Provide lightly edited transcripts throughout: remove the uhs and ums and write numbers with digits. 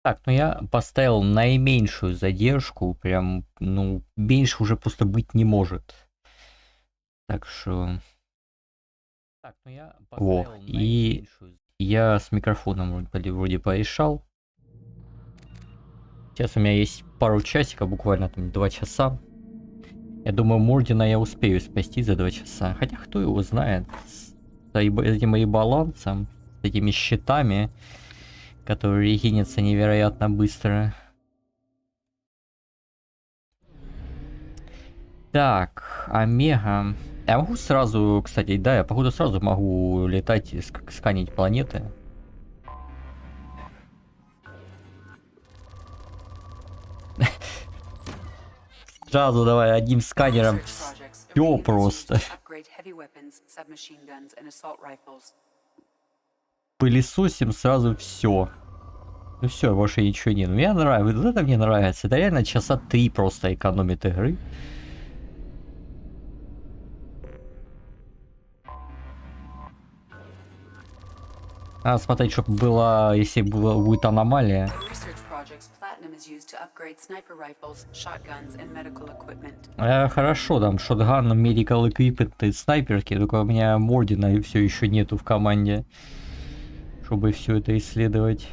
Так, ну я поставил наименьшую задержку, прям, ну, меньше уже просто быть не может. Так что... Так, ну я поставил и я с микрофоном вроде порешал. Сейчас у меня есть пару часиков, буквально там 2 часа. Я думаю, Мордина я успею спасти за 2 часа. Хотя кто его знает, с этим ребалансом, с этими щитами, которые регенятся невероятно быстро. Так, Омега. Я могу сразу, кстати, да, я походу сразу могу летать и сканить планеты. Сразу давай одним сканером все просто. Пылесосим сразу все. Ну все, больше ничего нет. Мне нравится, вот это мне нравится. Это реально часа 3 просто экономит игры. Надо смотреть, чтобы была, если будет аномалия. Хорошо, там шотган, medical equipment и снайперки, только у меня Мордина все еще нету в команде, чтобы все это исследовать.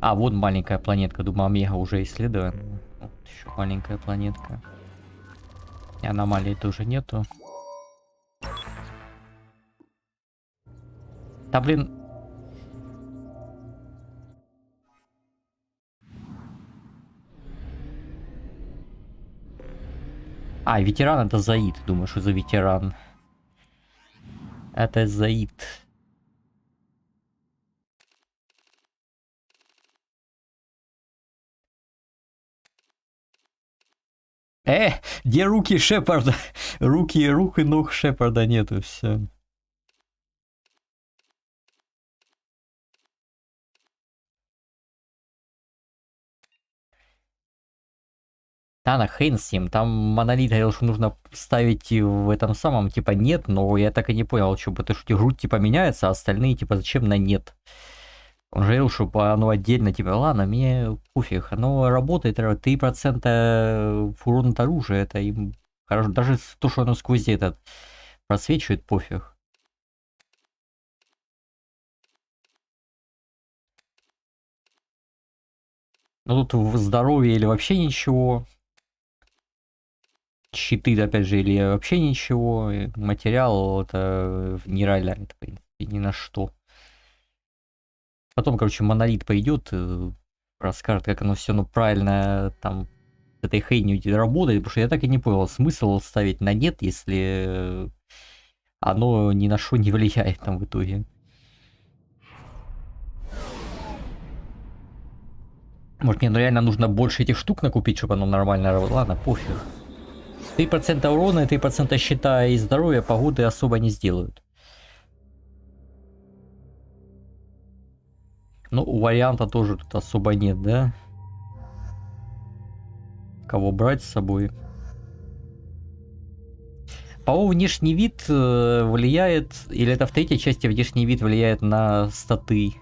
А, вот маленькая планетка, думаю, Омега уже исследована. Вот еще маленькая планетка. И аномалий тоже нету. Да блин. А, ветеран это Заид. Думаю, что за ветеран. Это Заид. Где руки Шепарда? Рук и ног Шепарда нету, все. Да, на хрен с ним. Там Монолит говорил, что нужно ставить в этом самом, типа, нет, но я так и не понял, что, потому что грудь, типа, меняется, а остальные, типа, зачем на нет? Он же говорил, что оно отдельно, типа, ладно, мне пофиг, оно работает, 3% урона от оружия, это им хорошо, даже то, что оно сквозь этот просвечивает, пофиг. Ну тут в здоровье или вообще ничего. Щиты, опять же, или вообще ничего. Материал это не роляет, в принципе, ни на что. Потом, короче, монолит пойдет, расскажет, как оно все, ну, правильно там с этой хренью работает, потому что я так и не понял, смысл ставить на нет, если оно ни на что не влияет там в итоге. Может, мне ну, реально нужно больше этих штук накупить, чтобы оно нормально работало? Ладно, пофиг. 3% урона и 3% щита и здоровья погоды особо не сделают. Ну, варианта тоже тут особо нет, да? Кого брать с собой? По-моему, внешний вид влияет, или это в третьей части внешний вид влияет на статы?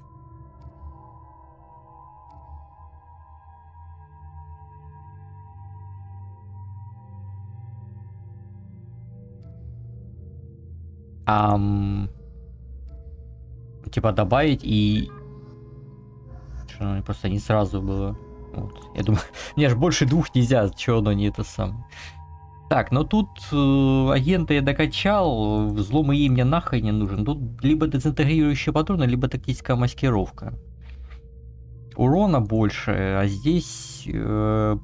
Типа добавить и... Что, просто не сразу было. Вот. Я думаю, мне аж больше 2 нельзя, чего оно не это сам. Так, но тут агента я докачал, взлом ИИ мне нахрен не нужен. Тут либо дезинтегрирующие патроны, либо тактическая маскировка. Урона больше, а здесь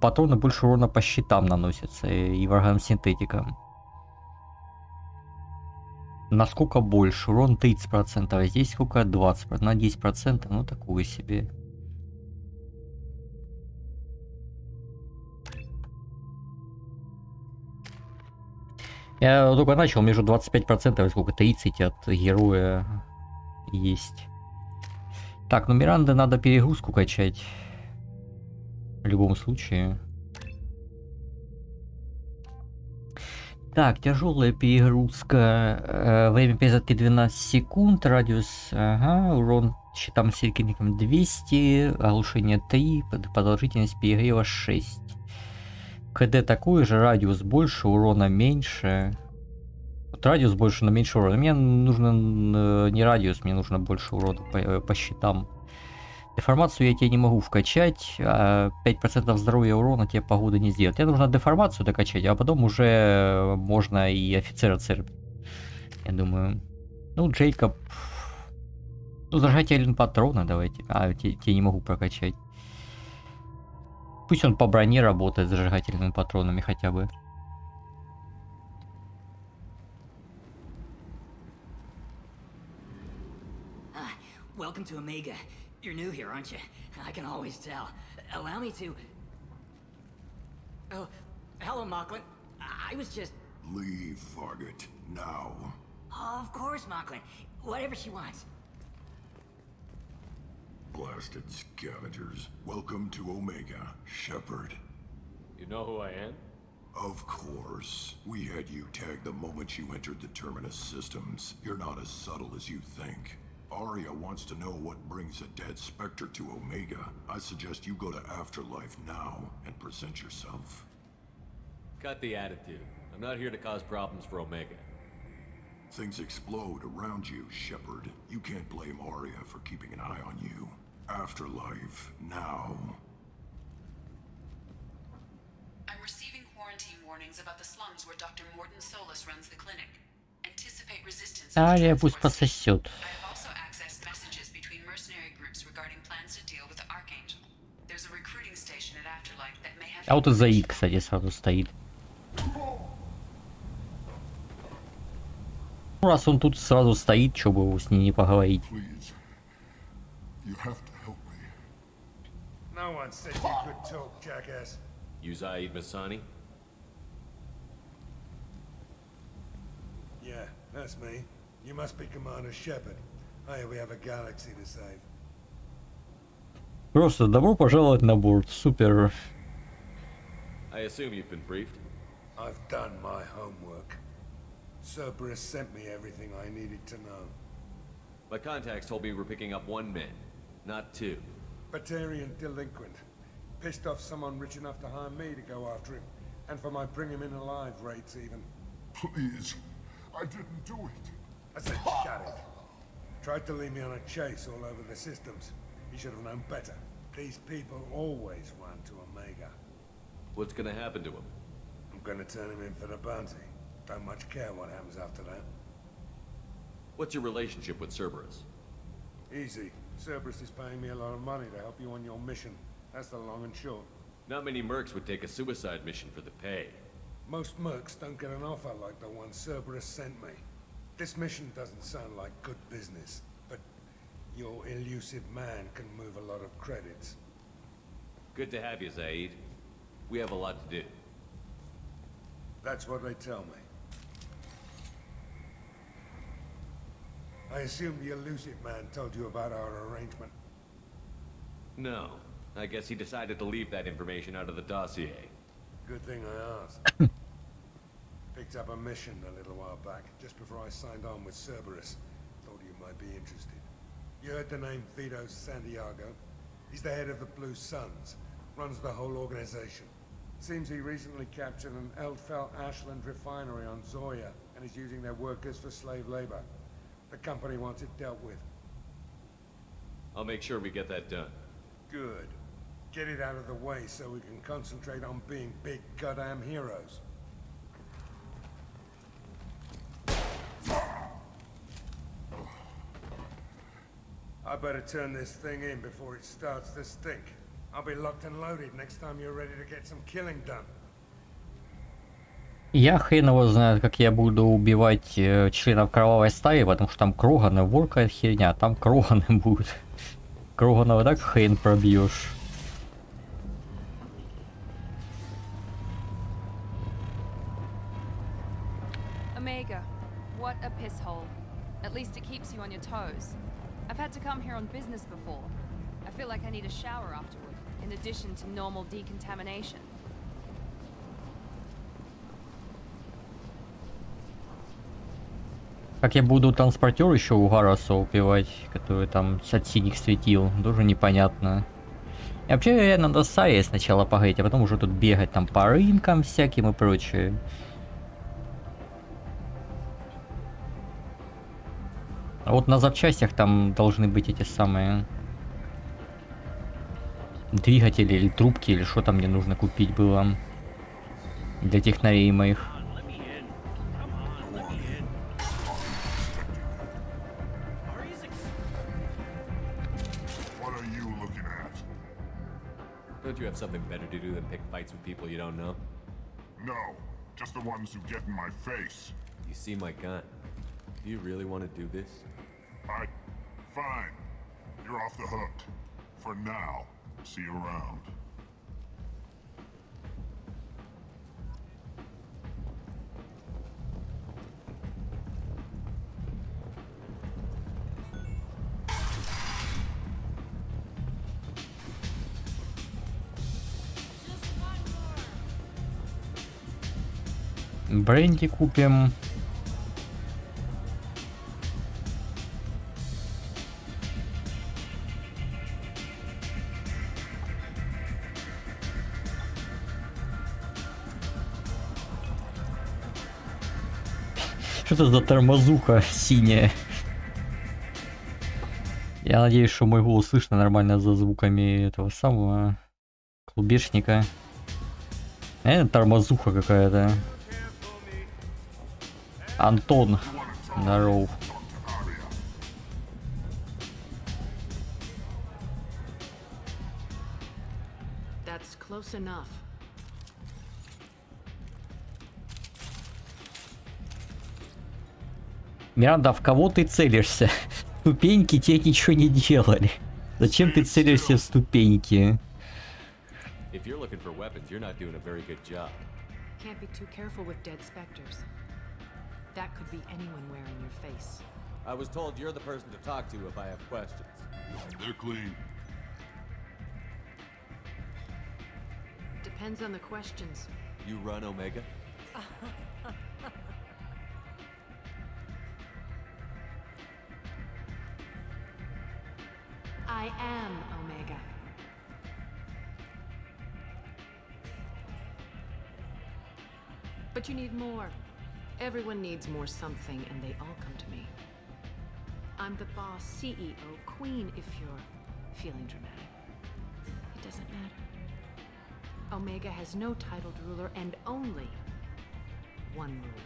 патроны больше урона по щитам наносятся и врагам синтетикам. Насколько больше? Урон 30%, а здесь сколько? 20%, на 10%, ну такое себе. Я только начал, между 25% и сколько, 30% от героя есть. Так, ну Миранды надо перегрузку качать. В любом случае. Так, тяжелая перегрузка. Время перезарядки 12 секунд. Радиус, ага, урон щитам сильником 200. Оглушение 3. Продолжительность перегрева 6. КД такой же, радиус больше, урона меньше. Вот радиус больше, но меньше урона. Мне нужно не радиус, мне нужно больше урона по щитам. Деформацию я тебе не могу вкачать, а 5% здоровья урона тебе погода не сделает. Тебе нужно деформацию докачать, а потом уже можно и офицера церпить. Я думаю. Ну, Джейкоб. Ну, зажигательные патроны давайте. А, тебе не могу прокачать. Пусть он по броне работает с зажигательными патронами хотя бы. Welcome to Omega. You're new here, aren't you? I can always tell. Allow me to... Oh, hello, Mocklin. I was just... Leave, Fargate, now. Of course, Mocklin. Whatever she wants. Blasted scavengers. Welcome to Omega, Shepard. You know who I am? Of course. We had you tagged the moment you entered the Terminus systems. You're not as subtle as you think. Arya wants to know what brings a dead Spectre to Omega. I suggest you go to Afterlife now and present yourself. Cut the attitude. I'm not here to cause problems for Omega. Things explode around you, Shepard. You can't blame Arya for keeping an eye on you. Afterlife, now. I'm receiving quarantine warnings about the slums where Dr. Morton Solus runs the clinic. Anticipate resistance. Ария пусть пососет. I have also accessed messages between mercenary groups regarding plans to deal with Archangel. There's a recruiting station at Afterlife that may have... А вот и Заид, кстати, сразу стоит. Ну, раз он тут сразу стоит, что бы с ней не поговорить. Please. You have to help me. No one said you could talk, jackass. You Zaid Masani? Yeah, that's me. You must be Commander Shepard. Hey, we have a galaxy to save. Просто добро пожаловать на борт. Супер. I assume you've been briefed? I've done my homework. Cerberus sent me everything I needed to know. My contacts told me we're picking up one man, not two. Batarian delinquent. Pissed off someone rich enough to hire me to go after him. And for my bring him in alive rates even. Please. I didn't do it. I said shut it. Tried to lead me on a chase all over the systems. He should have known better. These people always run to Omega. What's gonna happen to him? I'm gonna turn him in for the bounty. Don't much care what happens after that. What's your relationship with Cerberus? Easy. Cerberus is paying me a lot of money to help you on your mission. That's the long and short. Not many mercs would take a suicide mission for the pay. Most mercs don't get an offer like the one Cerberus sent me. This mission doesn't sound like good business, but your elusive man can move a lot of credits. Good to have you, Zaid. We have a lot to do. That's what they tell me. I assume the elusive man told you about our arrangement. No. I guess he decided to leave that information out of the dossier. Good thing I asked. Picked up a mission a little while back, just before I signed on with Cerberus. Thought you might be interested. You heard the name Vito Santiago? He's the head of the Blue Suns. Runs the whole organization. Seems he recently captured an Eldfell Ashland refinery on Zoya and is using their workers for slave labor. The company wants it dealt with. I'll make sure we get that done. Good. Get it out of the way so we can concentrate on being big goddamn heroes. I better turn this thing in before it starts to stink. I'll be locked and loaded next time you're ready to get some killing done. Я хрен его знает, как я буду убивать членов кровавой стаи, потому что там Кроганы, воркает херня, там Кроганы будут. Кроганова так хрен пробьешь. Omega, what a piss hole. At least it keeps you on your toes. I've had to come here on business before. I feel like I need a shower afterward, in addition to normal decontamination. Как я буду транспортер еще у Гараса убивать, который там от синих светил, тоже непонятно. И вообще реально надо с Арией сначала поговорить, а потом уже тут бегать там по рынкам всяким и прочее. А вот на запчастях там должны быть эти самые двигатели или трубки, или что там мне нужно купить было для технарей моих. What are you looking at? Don't you have something better to do than pick fights with people you don't know? No, just the ones who get in my face. You see my gun. Do you really want to do this? Fine. You're off the hook. For now. See you around. Бренди купим. Что это за тормозуха синяя? Я надеюсь, что мой голос слышно нормально за звуками этого самого клубешника. Тормозуха какая-то. Антон, здоров. That's close enough. Миранда, в кого ты целишься? Ступеньки тебе ничего не делали. Зачем ты целишься в ступеньки? If you're looking for weapons, you're not doing a very good job. Can't be too careful with dead specters. That could be anyone wearing your face. I was told you're the person to talk to if I have questions. They're clean. Depends on the questions. You run Omega? I am Omega. But you need more. Everyone needs more something, and they all come to me. I'm the boss, CEO, queen, if you're feeling dramatic. It doesn't matter. Omega has no titled ruler and only one rule.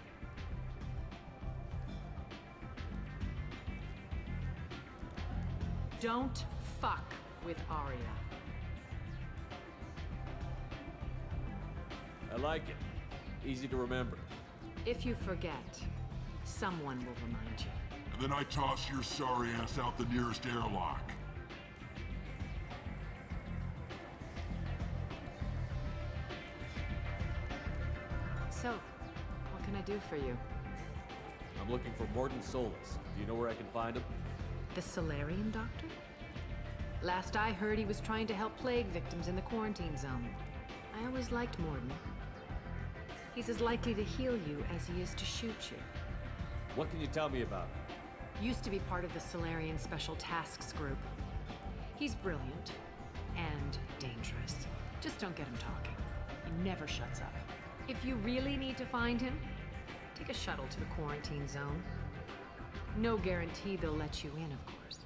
Don't fuck with Arya. I like it. Easy to remember. If you forget, someone will remind you. And then I toss your sorry ass out the nearest airlock. So, what can I do for you? I'm looking for Morton Solus. Do you know where I can find him? The Solarian doctor? Last I heard, he was trying to help plague victims in the quarantine zone. I always liked Morton. He's as likely to heal you as he is to shoot you. What can you tell me about him? Used to be part of the Solarian Special Tasks Group. He's brilliant and dangerous. Just don't get him talking. He never shuts up. If you really need to find him, take a shuttle to the quarantine zone. No guarantee they'll let you in, of course.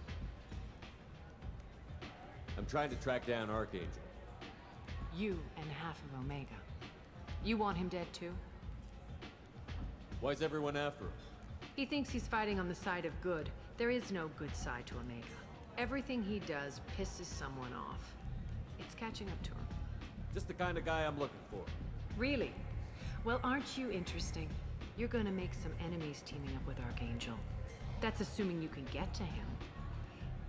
I'm trying to track down Archangel. You and half of Omega. You want him dead too? Why's everyone after him? He thinks he's fighting on the side of good. There is no good side to Omega. Everything he does pisses someone off. It's catching up to him. Just the kind of guy I'm looking for. Really? Well, aren't you interesting? You're gonna make some enemies teaming up with Archangel. That's assuming you can get to him.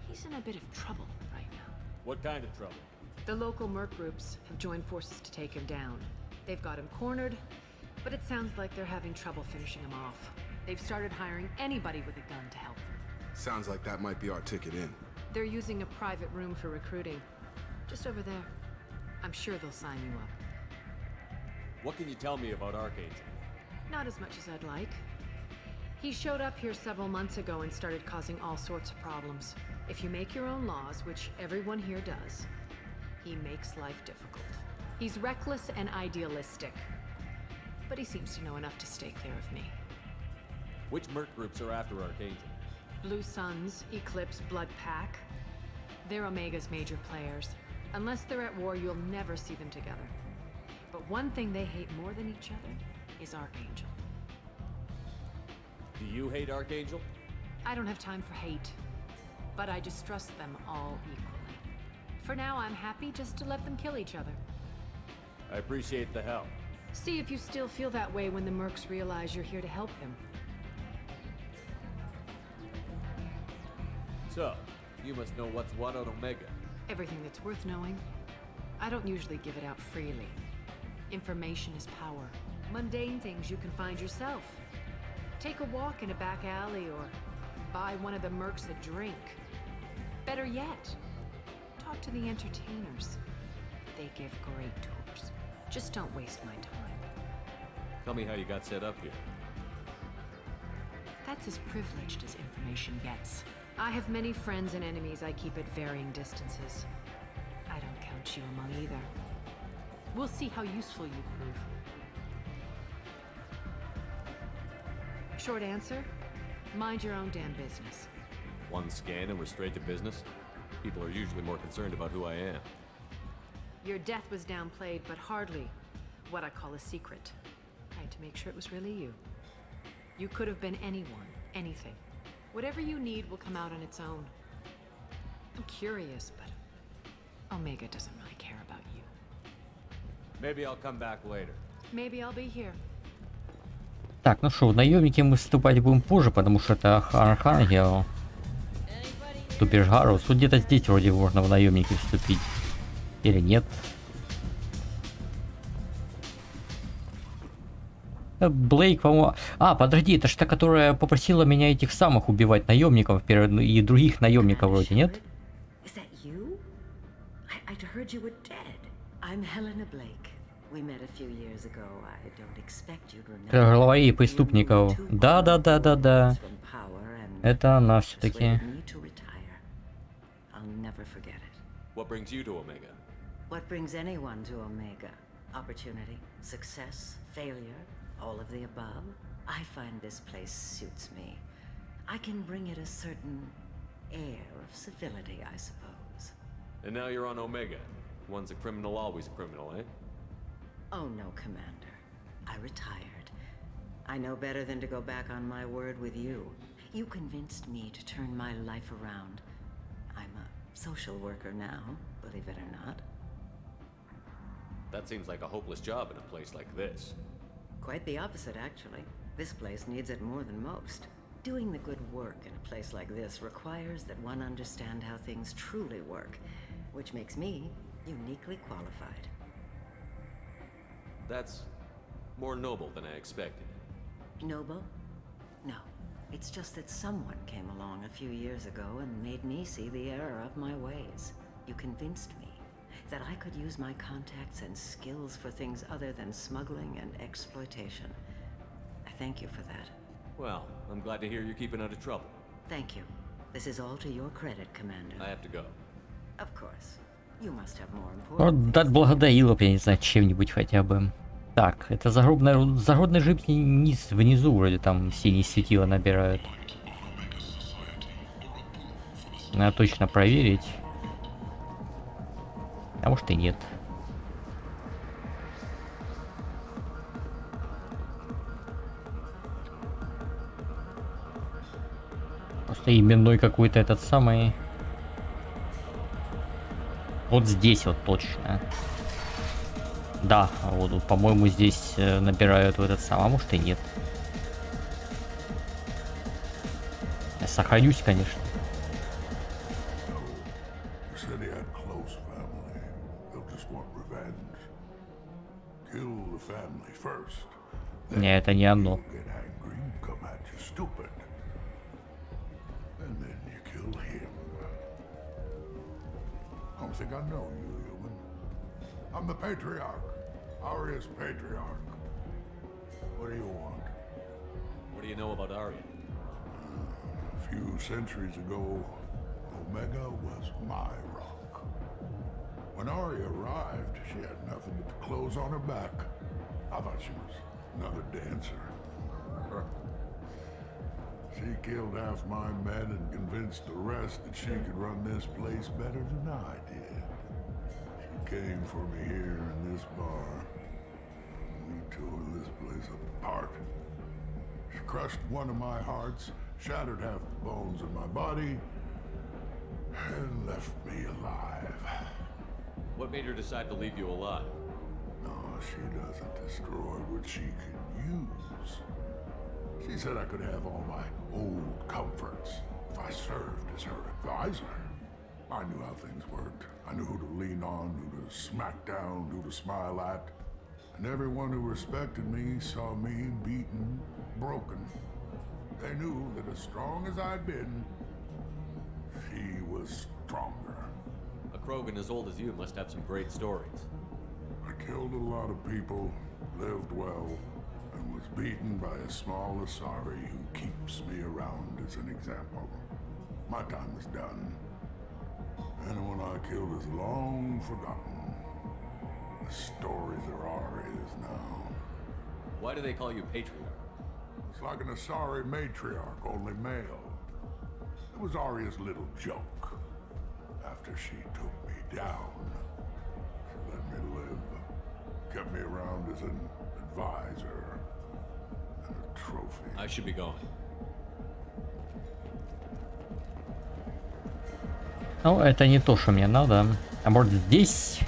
He's in a bit of trouble right now. What kind of trouble? The local merc groups have joined forces to take him down. They've got him cornered, but it sounds like they're having trouble finishing him off. They've started hiring anybody with a gun to help them. Sounds like that might be our ticket in. They're using a private room for recruiting. Just over there. I'm sure they'll sign you up. What can you tell me about Archangel? Not as much as I'd like. He showed up here several months ago and started causing all sorts of problems. If you make your own laws, which everyone here does, he makes life difficult. He's reckless and idealistic, but he seems to know enough to stay clear of me. Which merc groups are after Archangel? Blue Suns, Eclipse, Blood Pack. They're Omega's major players. Unless they're at war, you'll never see them together. But one thing they hate more than each other is Archangel. Do you hate Archangel? I don't have time for hate, but I distrust them all equally. For now, I'm happy just to let them kill each other. I appreciate the help. See if you still feel that way when the mercs realize you're here to help him. So, you must know what's what on Omega. Everything that's worth knowing. I don't usually give it out freely. Information is power. Mundane things you can find yourself. Take a walk in a back alley or buy one of the mercs a drink. Better yet, talk to the entertainers. They give great tours. Just don't waste my time. Tell me how you got set up here. That's as privileged as information gets. I have many friends and enemies I keep at varying distances. I don't count you among either. We'll see how useful you prove. Short answer, mind your own damn business. One scan and we're straight to business? People are usually more concerned about who I am. Your death was downplayed, but hardly what I call a secret. I had to make sure it was really you. You could have been anyone, anything. Whatever you need will come out on its own. I'm curious, but Omega doesn't really care about you. Maybe I'll come back later. Maybe I'll be here. Так, ну что, в наемнике мы вступать будем позже, потому что это Архангел. Тупишь Гарус. Вот где-то здесь вроде можно в наемники вступить. Или нет? Блейк, по-моему... А, подожди, это ж та, которая попросила меня этих самых убивать наемников и других наемников вроде, нет? Главарей преступников. Да. Это она все-таки. What brings you to Omega? What brings anyone to Omega? Opportunity, success, failure, all of the above. I find this place suits me. I can bring it a certain air of civility, I suppose. And now you're on Omega. Once a criminal, always a criminal, eh? Oh no, Commander. I retired. I know better than to go back on my word with you. You convinced me to turn my life around. I'm a social worker now, believe it or not. That seems like a hopeless job in a place like this. Quite the opposite, actually. This place needs it more than most. Doing the good work in a place like this requires that one understand how things truly work, which makes me uniquely qualified. That's more noble than I expected. Noble? No. It's just that someone came along a few years ago and made me see the error of my ways. You convinced me that I could use my contacts and skills for things other than smuggling and exploitation. I thank you for that. Well, I'm glad to hear you're keeping out of trouble. Thank you. This is all to your credit, Commander. I have to go. Of course. You must have more Вот important дать благодарила б, я не знаю, чем-нибудь хотя бы. Так, это загробный жид низ, внизу вроде там синие светила набирают. Надо точно проверить. А может и нет. Просто именной какой-то этот самый. Вот здесь вот точно. Да, вот, по-моему, здесь набирают в этот самый, а может и нет. Я сохранюсь, конечно. Не, это не оно. Think I know you, human. I'm the Patriarch. Aria's Patriarch. What do you want? What do you know about Aria? few centuries ago, Omega was my rock. When Arya arrived, she had nothing but the clothes on her back. I thought she was another dancer. She killed half my men and convinced the rest that she could run this place better than I did. She came for me here in this bar. We tore this place apart. She crushed one of my hearts, shattered half the bones in my body, and left me alive. What made her decide to leave you alive? No, she doesn't destroy what she can use. She said I could have all my old comforts if I served as her advisor. I knew how things worked. I knew who to lean on, who to smack down, who to smile at. And everyone who respected me saw me beaten, broken. They knew that as strong as I'd been, she was stronger. A Krogan as old as you must have some great stories. I killed a lot of people, lived well, and was beaten by a small Asari who keeps me around as an example. My time is done. Anyone I killed is long forgotten. The stories are Aria's now. Why do they call you Patriarch? It's like an Asari matriarch, only male. It was Aria's little joke. After she took me down, she let me live. Kept me around as an advisor and a trophy. I should be going. Ну, это не то, что мне надо. А может здесь?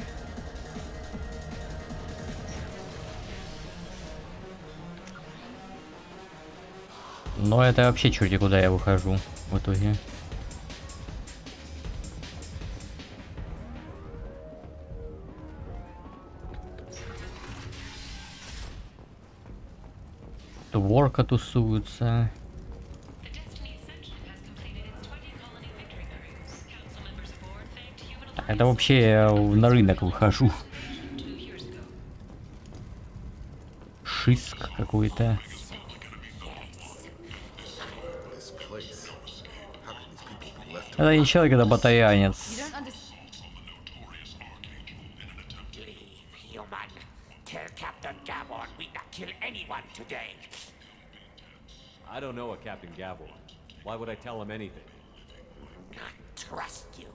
Но это вообще черти куда я выхожу в итоге. Творка тусуются. Это вообще я на рынок выхожу. Шиск какой-то. Это не человек, это батаянец. I don't know a Captain Gavor. Why would I tell him anything? Not trust you.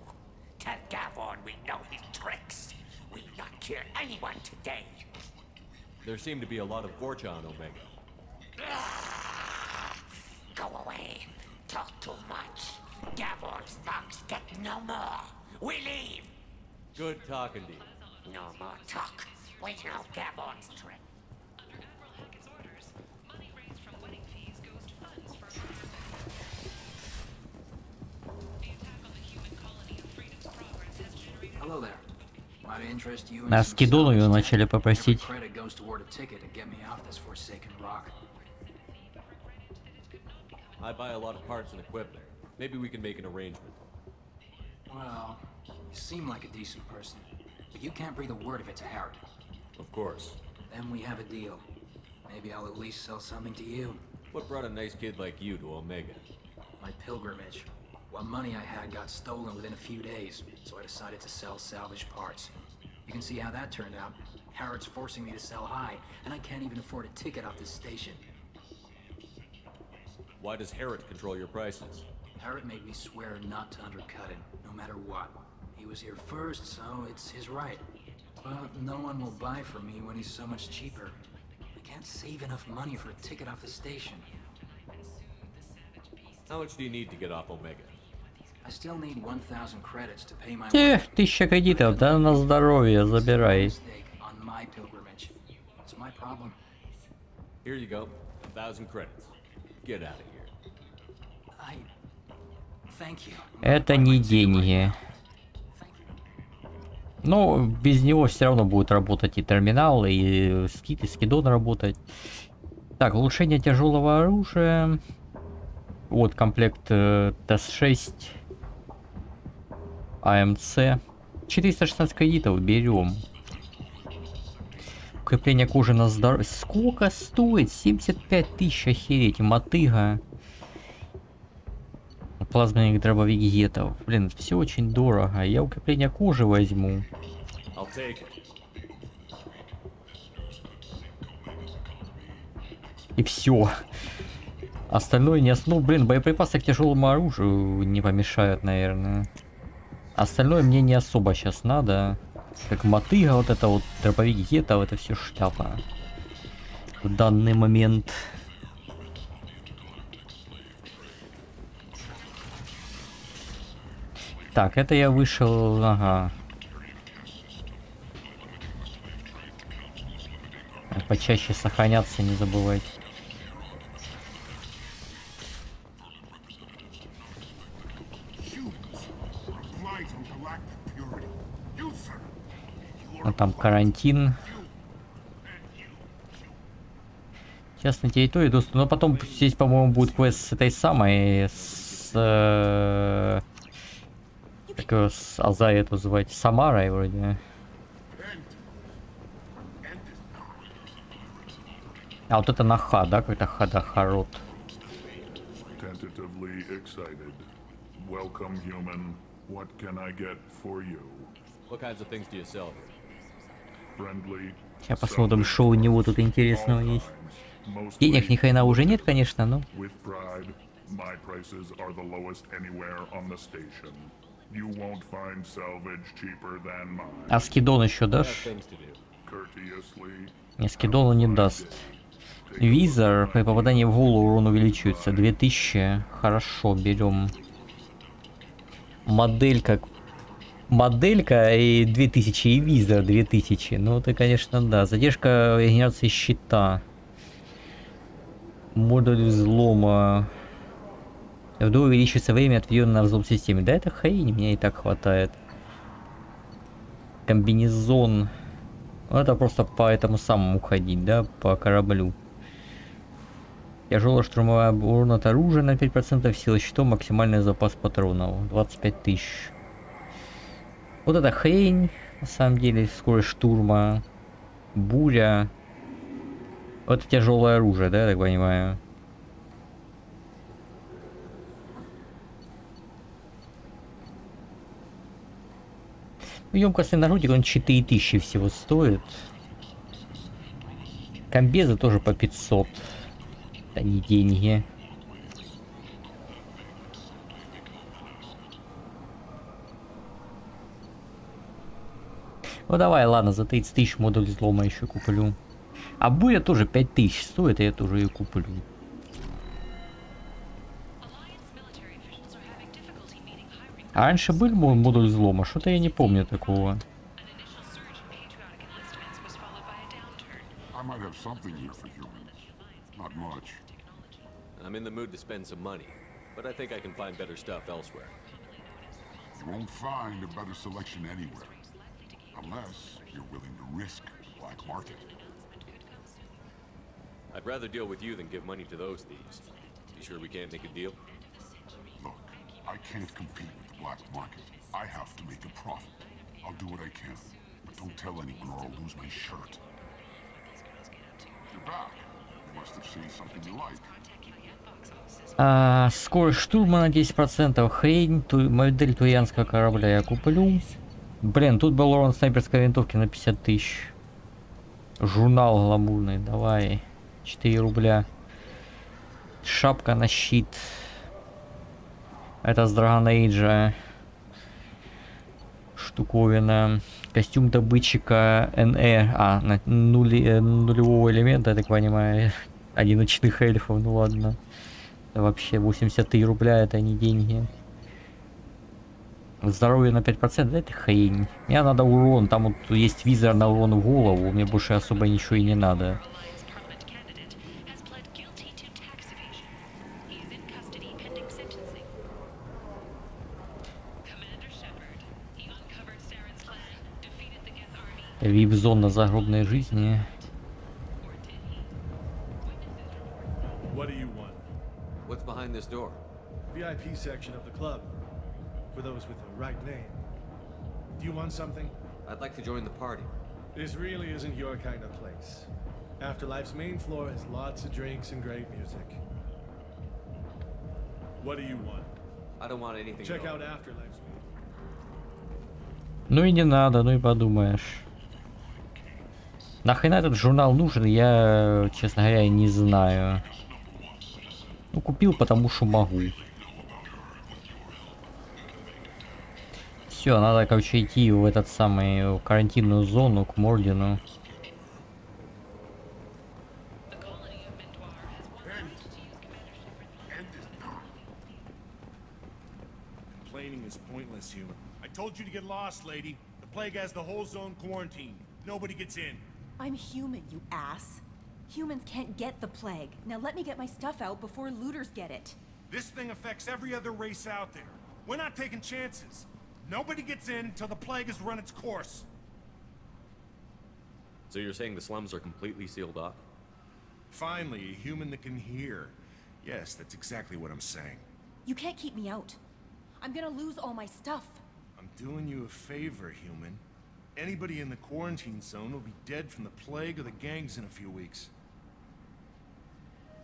Tell Gavon we know his tricks. We not kill anyone today. There seem to be a lot of Vorcha on Omega. Go away. Talk too much. Gavon's thugs get no more. We leave. Good talking to you. No more talk. We know Gavon's trick. На скидону ее начали попросить. I buy a lot of parts and equipment. Maybe we can make an arrangement. Well, you seem like a decent person, but you can't breathe a word of it to Harrod. Of course. Then we have a deal. Maybe I'll at least sell something to you. What brought a nice kid like you to Omega? My pilgrimage. What money I had got stolen within a few days, so I decided to sell salvaged parts. You can see how that turned out. Harrod's forcing me to sell high, and I can't even afford a ticket off this station. Why does Harrod control your prices? Harrod made me swear not to undercut him, no matter what. He was here first, so it's his right. But no one will buy from me when he's so much cheaper. I can't save enough money for a ticket off the station. How much do you need to get off Omega? I still need 1,000 credits to pay my 1000 кредитов, да на здоровье, забирай. on my pilgrimage. It's my problem. Here you go. 1,000 credits. Get out of here. Thank you. Это не деньги. Но без него все равно будет работать и терминал, и скид, и скидон работать. Так, улучшение тяжелого оружия. Вот комплект ТС-6. АМЦ. 416 кредитов берем. Укрепление кожи на здоровье. Сколько стоит? 75 тысяч, охереть, мотыга. плазменный дробовик гетов. Блин, все очень дорого. Я укрепление кожи возьму. I'll take it. И все. Остальное не основ... Блин, боеприпасы к тяжелому оружию не помешают, наверное. Остальное мне не особо сейчас надо. Как мотыга, вот это вот, дробовик гетов, это все шляпа. В данный момент. Так, это я вышел, ага. Почаще сохраняться не забывайте. А там карантин. Сейчас на территории доступ. Но потом здесь, по-моему, будет квест с этой самой, как его с Азай эту звать? Самарой вроде. А вот это Наха, да? Какой-то Хадахарот. Сейчас посмотрим, что у него тут интересного есть. Денег ни хрена уже нет, конечно, но... А скидон еще дашь? Не, скидон он не даст. Визор при попадании в голову урон увеличивается. 2000. Хорошо, берем. Моделька и 2000, и визор 2000. Ну, это, конечно, да. Задержка регенерации щита. Модуль взлома. Вдвое увеличивается время, отведенное на взлом системе. Да, это хрень, мне и так хватает. Комбинезон. Ну, это просто по этому самому ходить, да, по кораблю. Тяжелая штурмовая урон от оружия на 5%, сила щитов, максимальный запас патронов 25 тысяч. Вот это хрень, на самом деле, скорость штурма, буря. Вот это тяжелое оружие, да, я так понимаю. Емкостный нагрудник, он 4000 всего стоит. Комбезы тоже по 500. Это не деньги. Ну давай, ладно, за 30 тысяч модуль взлома еще куплю. А буря тоже 5000 стоит, и я тоже ее куплю. А раньше был мой модуль взлома? Что-то я не помню такого. I'm in the mood to spend some money, but I think I can find better stuff elsewhere. You won't find a better selection anywhere, unless you're willing to risk the black market. I'd rather deal with you than give money to those thieves. You sure we can't make a deal? Look, I can't compete with the black market. I have to make a profit. I'll do what I can, but don't tell anyone or I'll lose my shirt. You're back. You must have seen something you like. Скорость штурма на 10%. Хрень, модель туянского корабля я куплю. Блин, тут был урон снайперской винтовки на 50 тысяч. Журнал гламурный, давай. 4 рубля. Шапка на щит. Это с Драгона Эйджа. Штуковина. Костюм добытчика НЭ. Нулевого элемента, я так понимаю. 1 ночных эльфов, ну ладно. Это вообще 83 рубля, это не деньги. Здоровье на 5%, да это хрень. Мне надо урон, там вот есть визор на урон в голову, мне больше особо ничего и не надо. Вип-зона загробной жизни. What's behind this door? VIP section of the club. For those with the right name. Do you want something? I'd like to join the party. This really isn't your kind of place. Afterlife's main floor has lots of drinks and great music. What do you want? I don't want anything. Check going. out Afterlife. Ну и не надо, ну и подумаешь. Нахрена этот журнал нужен, я, честно говоря, не знаю. Ну, купил, потому что могу. Все, надо, короче, идти в этот самый карантинную зону к Мордину. Complaining is pointless, human. I told you to get lost, lady. The plague has the whole zone quarantined. Nobody gets in. I'm human, you ass. Humans can't get the plague. Now let me get my stuff out before looters get it. This thing affects every other race out there. We're not taking chances. Nobody gets in until the plague has run its course. So you're saying the slums are completely sealed off? Finally, a human that can hear. Yes, that's exactly what I'm saying. You can't keep me out. I'm gonna lose all my stuff. I'm doing you a favor, human. Anybody in the quarantine zone will be dead from the plague or the gangs in a few weeks.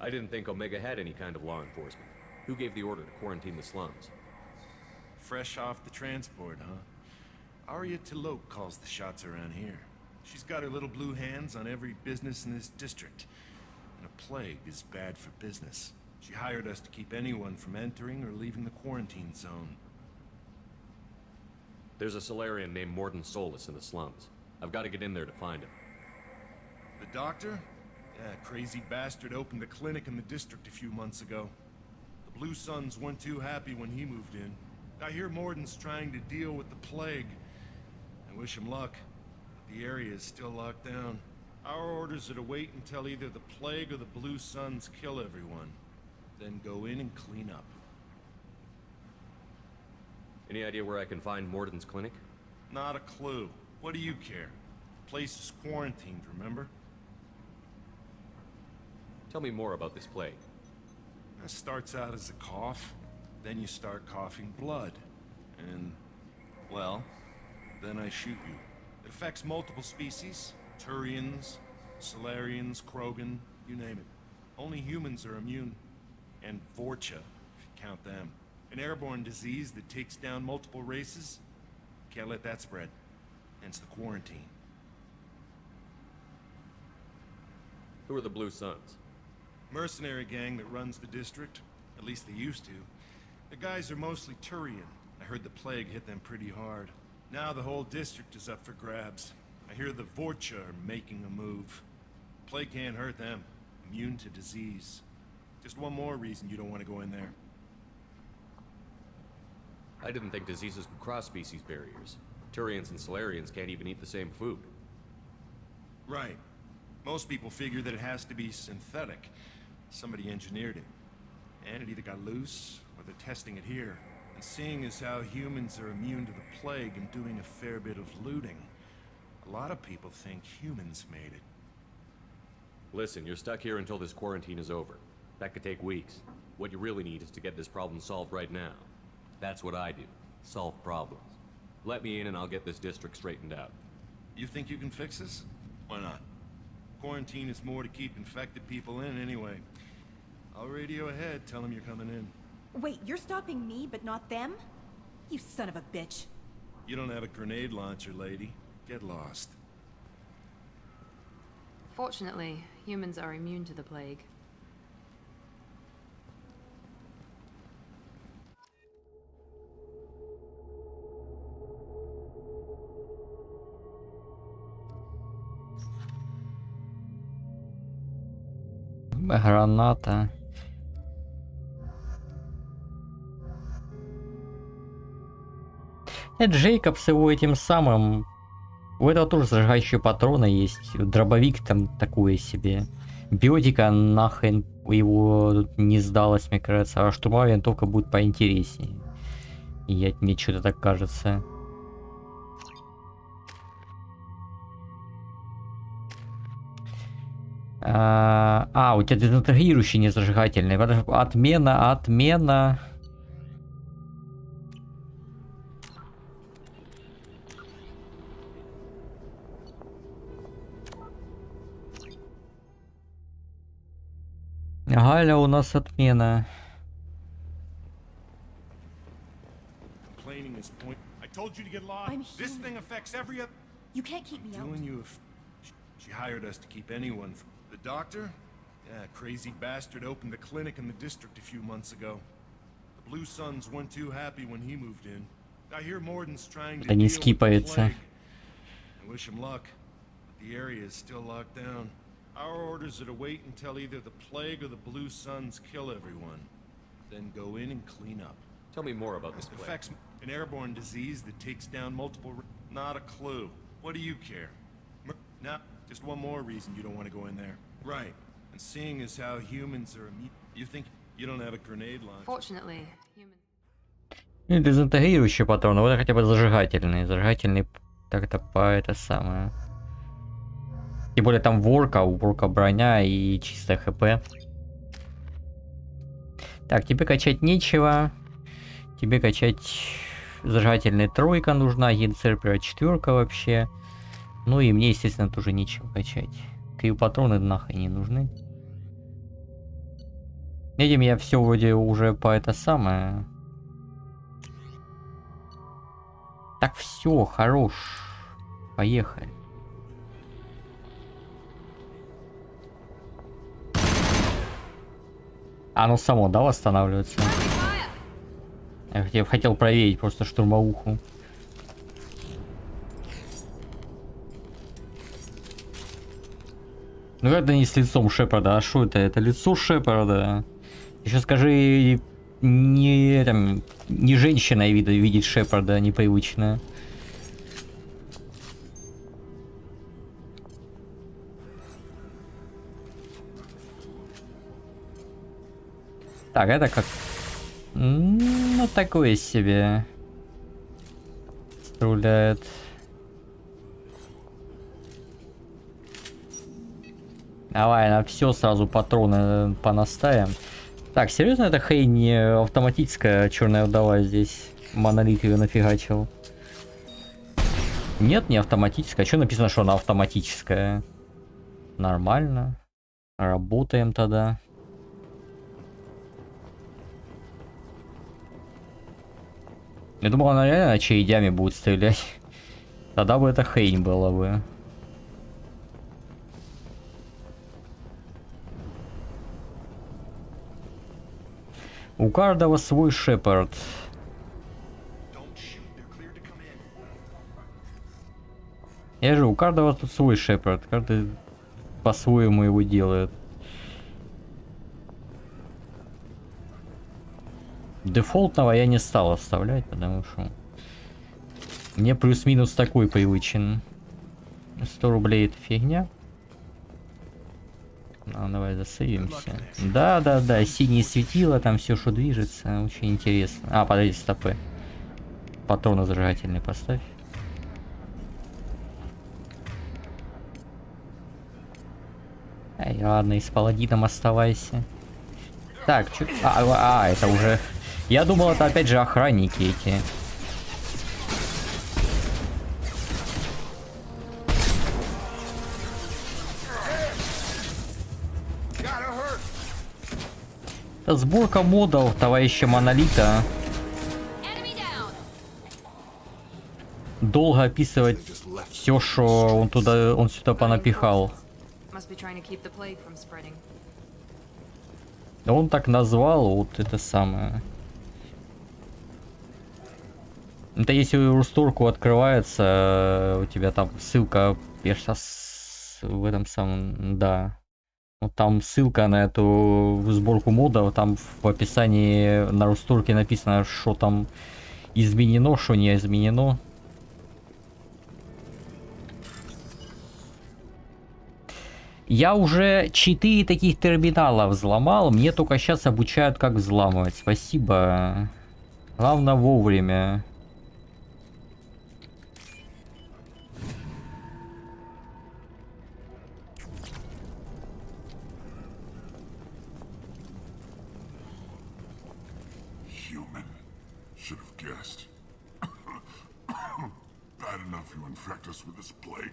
I didn't think Omega had any kind of law enforcement. Who gave the order to quarantine the slums? Fresh off the transport, huh? Arya Tilok calls the shots around here. She's got her little blue hands on every business in this district. And a plague is bad for business. She hired us to keep anyone from entering or leaving the quarantine zone. There's a Solarian named Morden Solus in the slums. I've got to get in there to find him. The doctor? Yeah, crazy bastard opened a clinic in the district a few months ago. The Blue Suns weren't too happy when he moved in. I hear Morden's trying to deal with the plague. I wish him luck, but the area is still locked down. Our orders are to wait until either the plague or the Blue Suns kill everyone. Then go in and clean up. Any idea where I can find Morden's clinic? Not a clue. What do you care? The place is quarantined, remember? Tell me more about this plague. It starts out as a cough, then you start coughing blood. And, well, then I shoot you. It affects multiple species. Turians, Solarians, Krogan, you name it. Only humans are immune. And Vorcha, if you count them. An airborne disease that takes down multiple races. Can't let that spread. Hence the quarantine. Who are the Blue Suns? Mercenary gang that runs the district. At least they used to. The guys are mostly Turian. I heard the plague hit them pretty hard. Now the whole district is up for grabs. I hear the Vorcha are making a move. Plague can't hurt them. Immune to disease. Just one more reason you don't want to go in there. I didn't think diseases could cross species barriers. Turians and Solarians can't even eat the same food. Right. Most people figure that it has to be synthetic. Somebody engineered it. And it either got loose, or they're testing it here. And seeing as how humans are immune to the plague and doing a fair bit of looting, a lot of people think humans made it. Listen, you're stuck here until this quarantine is over. That could take weeks. What you really need is to get this problem solved right now. That's what I do. Solve problems. Let me in and I'll get this district straightened out. You think you can fix this? Why not? Quarantine is more to keep infected people in anyway. I'll radio ahead, tell them you're coming in. Wait, you're stopping me, but not them? You son of a bitch. You don't have a grenade launcher, lady. Get lost. Fortunately, humans are immune to the plague. Граната. Джейкоб с его этим самым. У этого тоже зажигающие патроны есть. Дробовик там такое себе. Биотика нахрен его не сдалась, мне кажется. А штурмовая винтовка будет поинтереснее. Мне что-то так кажется. У тебя дезинтегрирующий не зажигательный. Отмена. Галя, у нас отмена. told you to get lost. I'm This human. thing affects every other. You can't keep me out. Doing you she hired us to keep anyone from... The doctor? Yeah, crazy bastard opened a clinic in the district a few months ago. The Blue Suns weren't too happy when he moved in. I hear Morden's trying to Да не deal with the скипается. plague. I wish him luck, but the area is still locked down. Our orders are to wait until either the plague or the Blue Suns kill everyone. Then go in and clean up. Tell me more about this It plague. affects an airborne disease that takes down multiple... Not a clue. What do you care? Nah, just one more reason you don't want to go in there. Right. And seeing as how humans are... You think you don't have a grenade launcher? Fortunately, human. Ну, дезинтегрирующий патрон, вот хотя бы зажигательный. Зажигательный так-то по это самое. Тем более там ворка, у ворка броня и чистая хп. Так, тебе качать нечего. Тебе качать зажигательная тройка нужна, генцерпера 4 вообще. Ну и мне, естественно, тоже нечего качать. Криопатроны нахрен не нужны. Этим я все вроде уже по это самое. Так, все, хорош. Поехали. Оно само, да, восстанавливается? Я хотел проверить просто штурмовуху. Ну это не с лицом Шепарда, а что это? Это лицо Шепарда. Еще скажи, не, там, не женщина видеть Шепарда непривычно. Так, это как... Ну, такое себе. Стреляет. Давай, на все сразу патроны понаставим. Так, серьезно, это хрень не автоматическая черная вдова здесь? Монолит ее нафигачил. Нет, не автоматическая. А что написано, что она автоматическая? Нормально. Работаем тогда. Я думал, она реально очередями будет стрелять. Тогда бы это хрень была бы. У каждого свой Шепард. Я же, у каждого тут свой Шепард. Каждый по-своему его делает. Дефолтного я не стал оставлять, потому что мне плюс-минус такой привычен. 100 рублей это фигня. Ну, давай засейвимся. Да, синие светила, там все, что движется, очень интересно. А, подожди, стопы. Патроны зажигательные поставь. Ай, ладно, и с паладином оставайся. Так, что... это уже... Я думал, это опять же охранники эти. Это сборка модов товарища Монолита. Долго описывать все, что он сюда понапихал. Он так назвал вот это самое. Это если русторку открывается, у тебя там ссылка, я сейчас в этом самом, да. Вот там ссылка на эту сборку модов, там в описании на русторке написано, что там изменено, что не изменено. Я уже 4 таких терминала взломал, мне только сейчас обучают, как взламывать. Спасибо. Главное вовремя. Human. Should have guessed. Bad enough you infect us with this plague.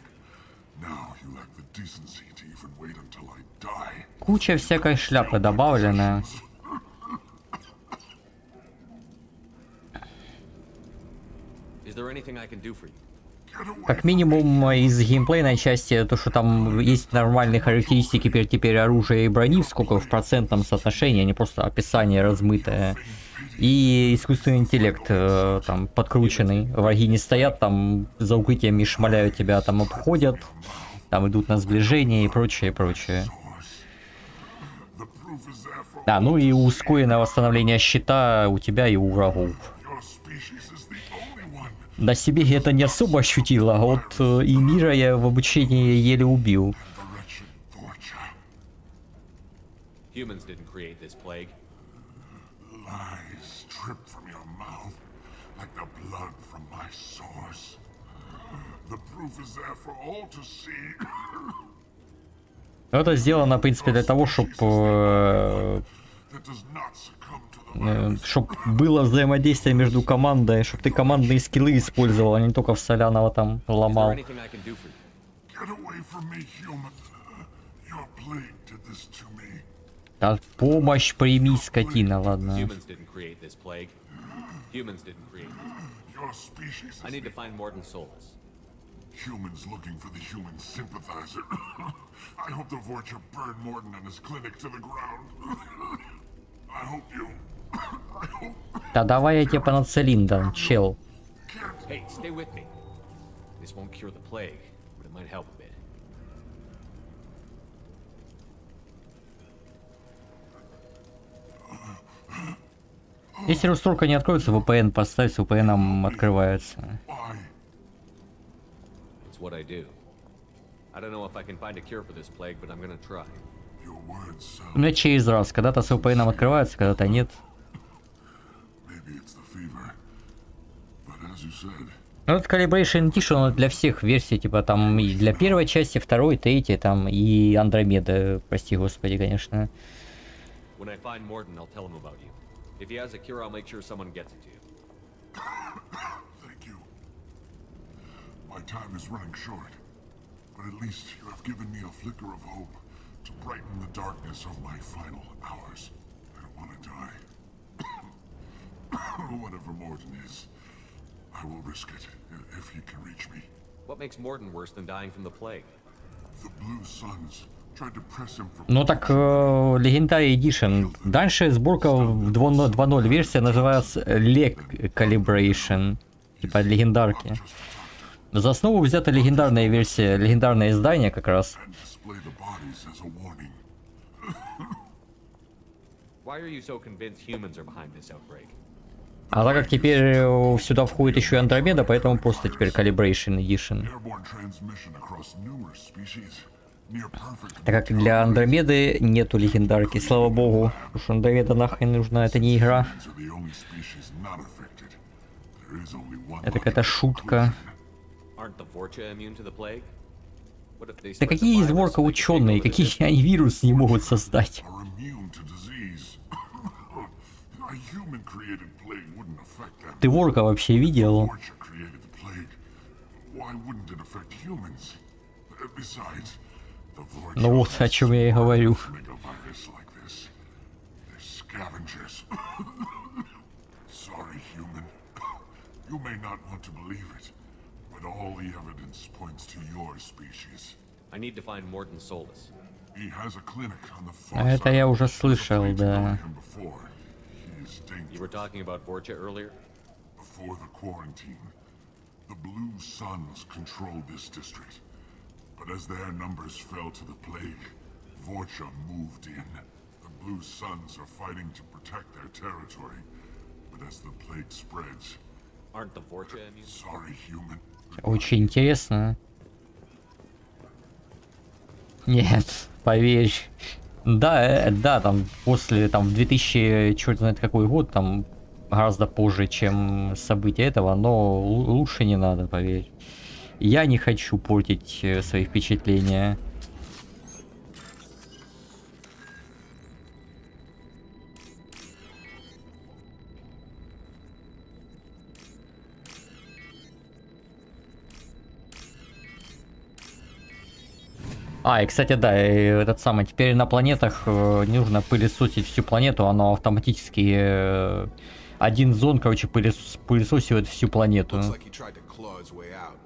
Now you lack the decency to even wait until I die. Куча всякой шляпы добавлена. Is there anything I can do for you? Как минимум из геймплейной части, то что там есть нормальные характеристики теперь оружия и брони, сколько в процентном соотношении, а не просто описание размытое. И искусственный интеллект там подкрученный. Враги не стоят там за укрытиями, шмаляют тебя, там обходят, там идут на сближение и прочее, прочее. Да, ну и ускоренное восстановление щита у тебя и у врагов. На себе я это не особо ощутил, а вот и мира я в обучении еле убил. Humans didn't create this plague. Lies drip from your mouth like the blood from my source. The proof is there for all to see. Это сделано, в принципе, для того, чтобы было взаимодействие между командой, чтобы ты командные скиллы использовал, а не только в Соляного там ломал. Да, помощь прими, скотина, ладно. Humans looking for the human sympathizer. I hope the Vorcha burned Morton and his clinic to the ground. I hope you... Да давай я тебе панацелин дам, чел. Hey, stay with me. This won't cure the plague, but it might help a bit. Если русторка не откроется, VPN поставь, с VPN открывается. It's what I do. I don't know if I can find a cure for this plague, but I'm gonna try. У меня через раз, когда-то с VPN открывается, когда-то нет. Ну, этот Calibration Edition, он для всех версий, типа там и для первой части, второй, третьей, там и Андромеда, прости господи, конечно. When I find Morton, I'll tell him about you. If he has a cure, I'll make sure someone gets it to you. Thank you. My time is running short, but at least you have given me a flicker of hope to brighten the darkness of my final hours. I don't want to die. Whatever Morton is, I will risk it if he can reach me. What makes Morton worse than dying from the plague? The Blue Suns tried to press him for... Ну так, Legendary Edition. Дальше сборка в 2.0 версия называется Calibration, типа легендарки. За основу взята легендарная версия, легендарное издание как раз. Why are you so convinced humans are behind this outbreak? А так как теперь сюда входит еще и Андромеда, поэтому просто теперь Calibration Edition. Так как для Андромеды нету легендарки, слава богу, потому что Андромеда нахрен нужна, это не игра. Это какая-то шутка. Да какие из Ворка ученые, какие они вирус не могут создать? Ты Ворка вообще видел? Ну вот о чем я и говорю. А это я уже слышал, да. You were talking about Vorcha earlier? Before the quarantine, the Blue Suns controlled this district. But as their numbers fell to the plague, Vorcha moved in. The Blue Suns are fighting to protect their territory. But as the plague spreads... Aren't the Vorcha immune? Sorry, human. Очень интересно. Нет, поверь. Да, да, там после, там в 2000, черт знает какой год, там гораздо позже, чем события этого, но лучше не надо, поверь. Я не хочу портить свои впечатления. А, и кстати, да, и этот самый, теперь на планетах не нужно пылесосить всю планету, оно автоматически один зон, короче, пылесосит всю планету. Looks like he tried to claw his way out.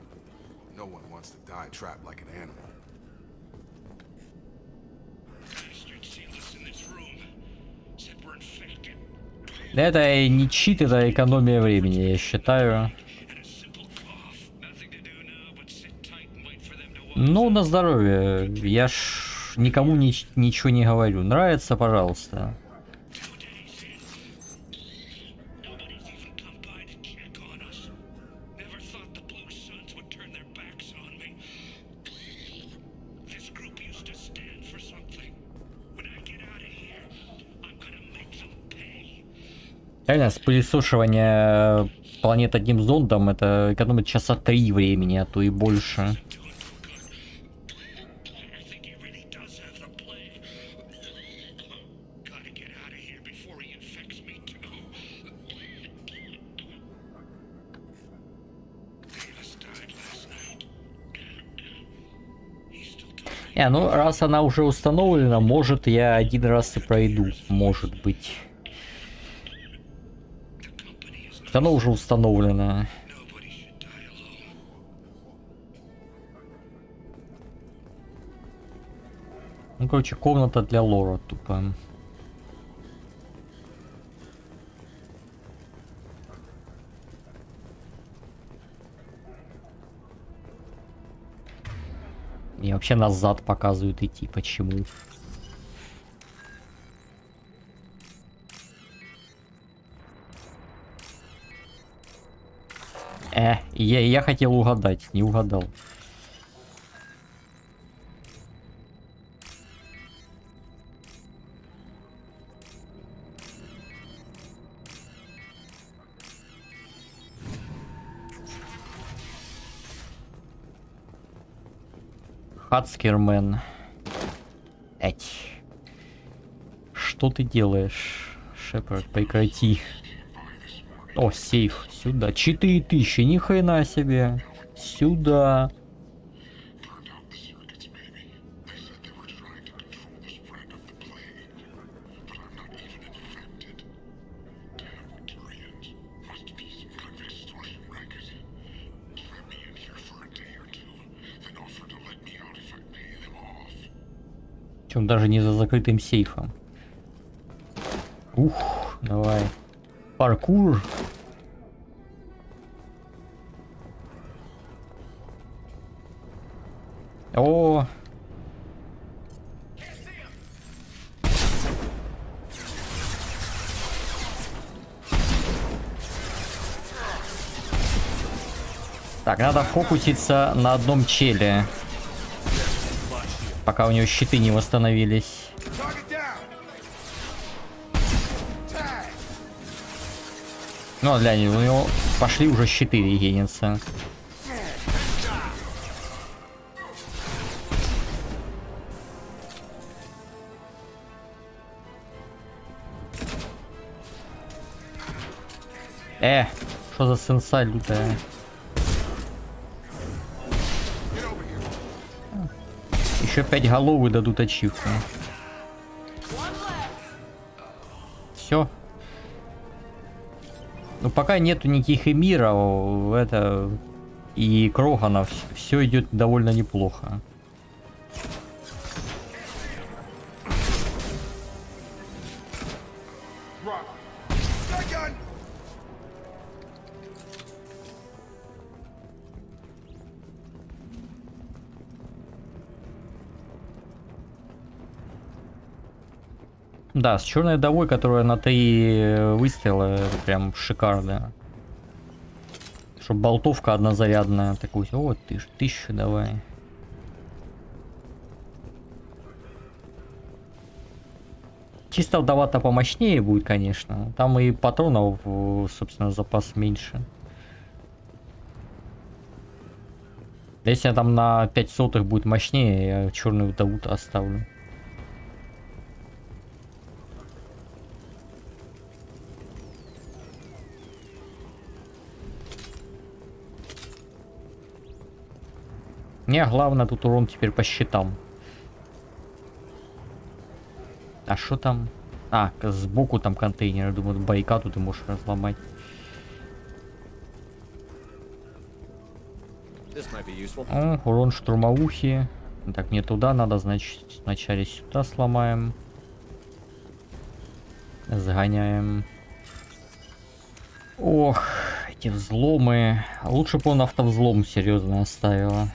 No one wants to die trapped like an animal. Это не чит, это экономия времени, я считаю. Ну, на здоровье. Я ж никому ничего не говорю. Нравится, пожалуйста. Реально, спылесошивание планет одним зондом, это экономит часа 3 времени, а то и больше. Ну раз она уже установлена, может я один раз и пройду, может быть. Оно уже установлено. Ну, короче, комната для лора тупо. И вообще назад показывают идти. Почему? Я хотел угадать, не угадал. Хацкермен. Что ты делаешь, Шепард? Прекрати. О, сейф. Сюда. 4000. Ни хрена себе. Сюда. Причем даже не за закрытым сейфом. Ух, давай. Паркур. О. Так, надо фокуситься на одном челе, пока у него щиты не восстановились. Ну, глянь, у него пошли уже щиты регениться. Что за сенса лютая? Еще 5 голов и дадут ачивку. Все. Ну пока нету никаких эмиров, это и кроганов, все идет довольно неплохо. Да, с черной вдовой, которая на 3 выстрела, это прям шикарно. Чтоб болтовка однозарядная. Такой, вот ты ж, 1000 давай. Чисто вдова-то помощнее будет, конечно. Там и патронов, собственно, запас меньше. Если я там на 5 сотых будет мощнее, я черную вдову-то оставлю. Мне главное тут урон теперь по щитам. А что там? А, сбоку там контейнеры, думаю, баррикаду ты можешь разломать. О, урон штурмовухи. Так, не туда надо, значит, вначале сюда сломаем. Загоняем. Ох, эти взломы. Лучше бы он автовзлом серьезно оставила.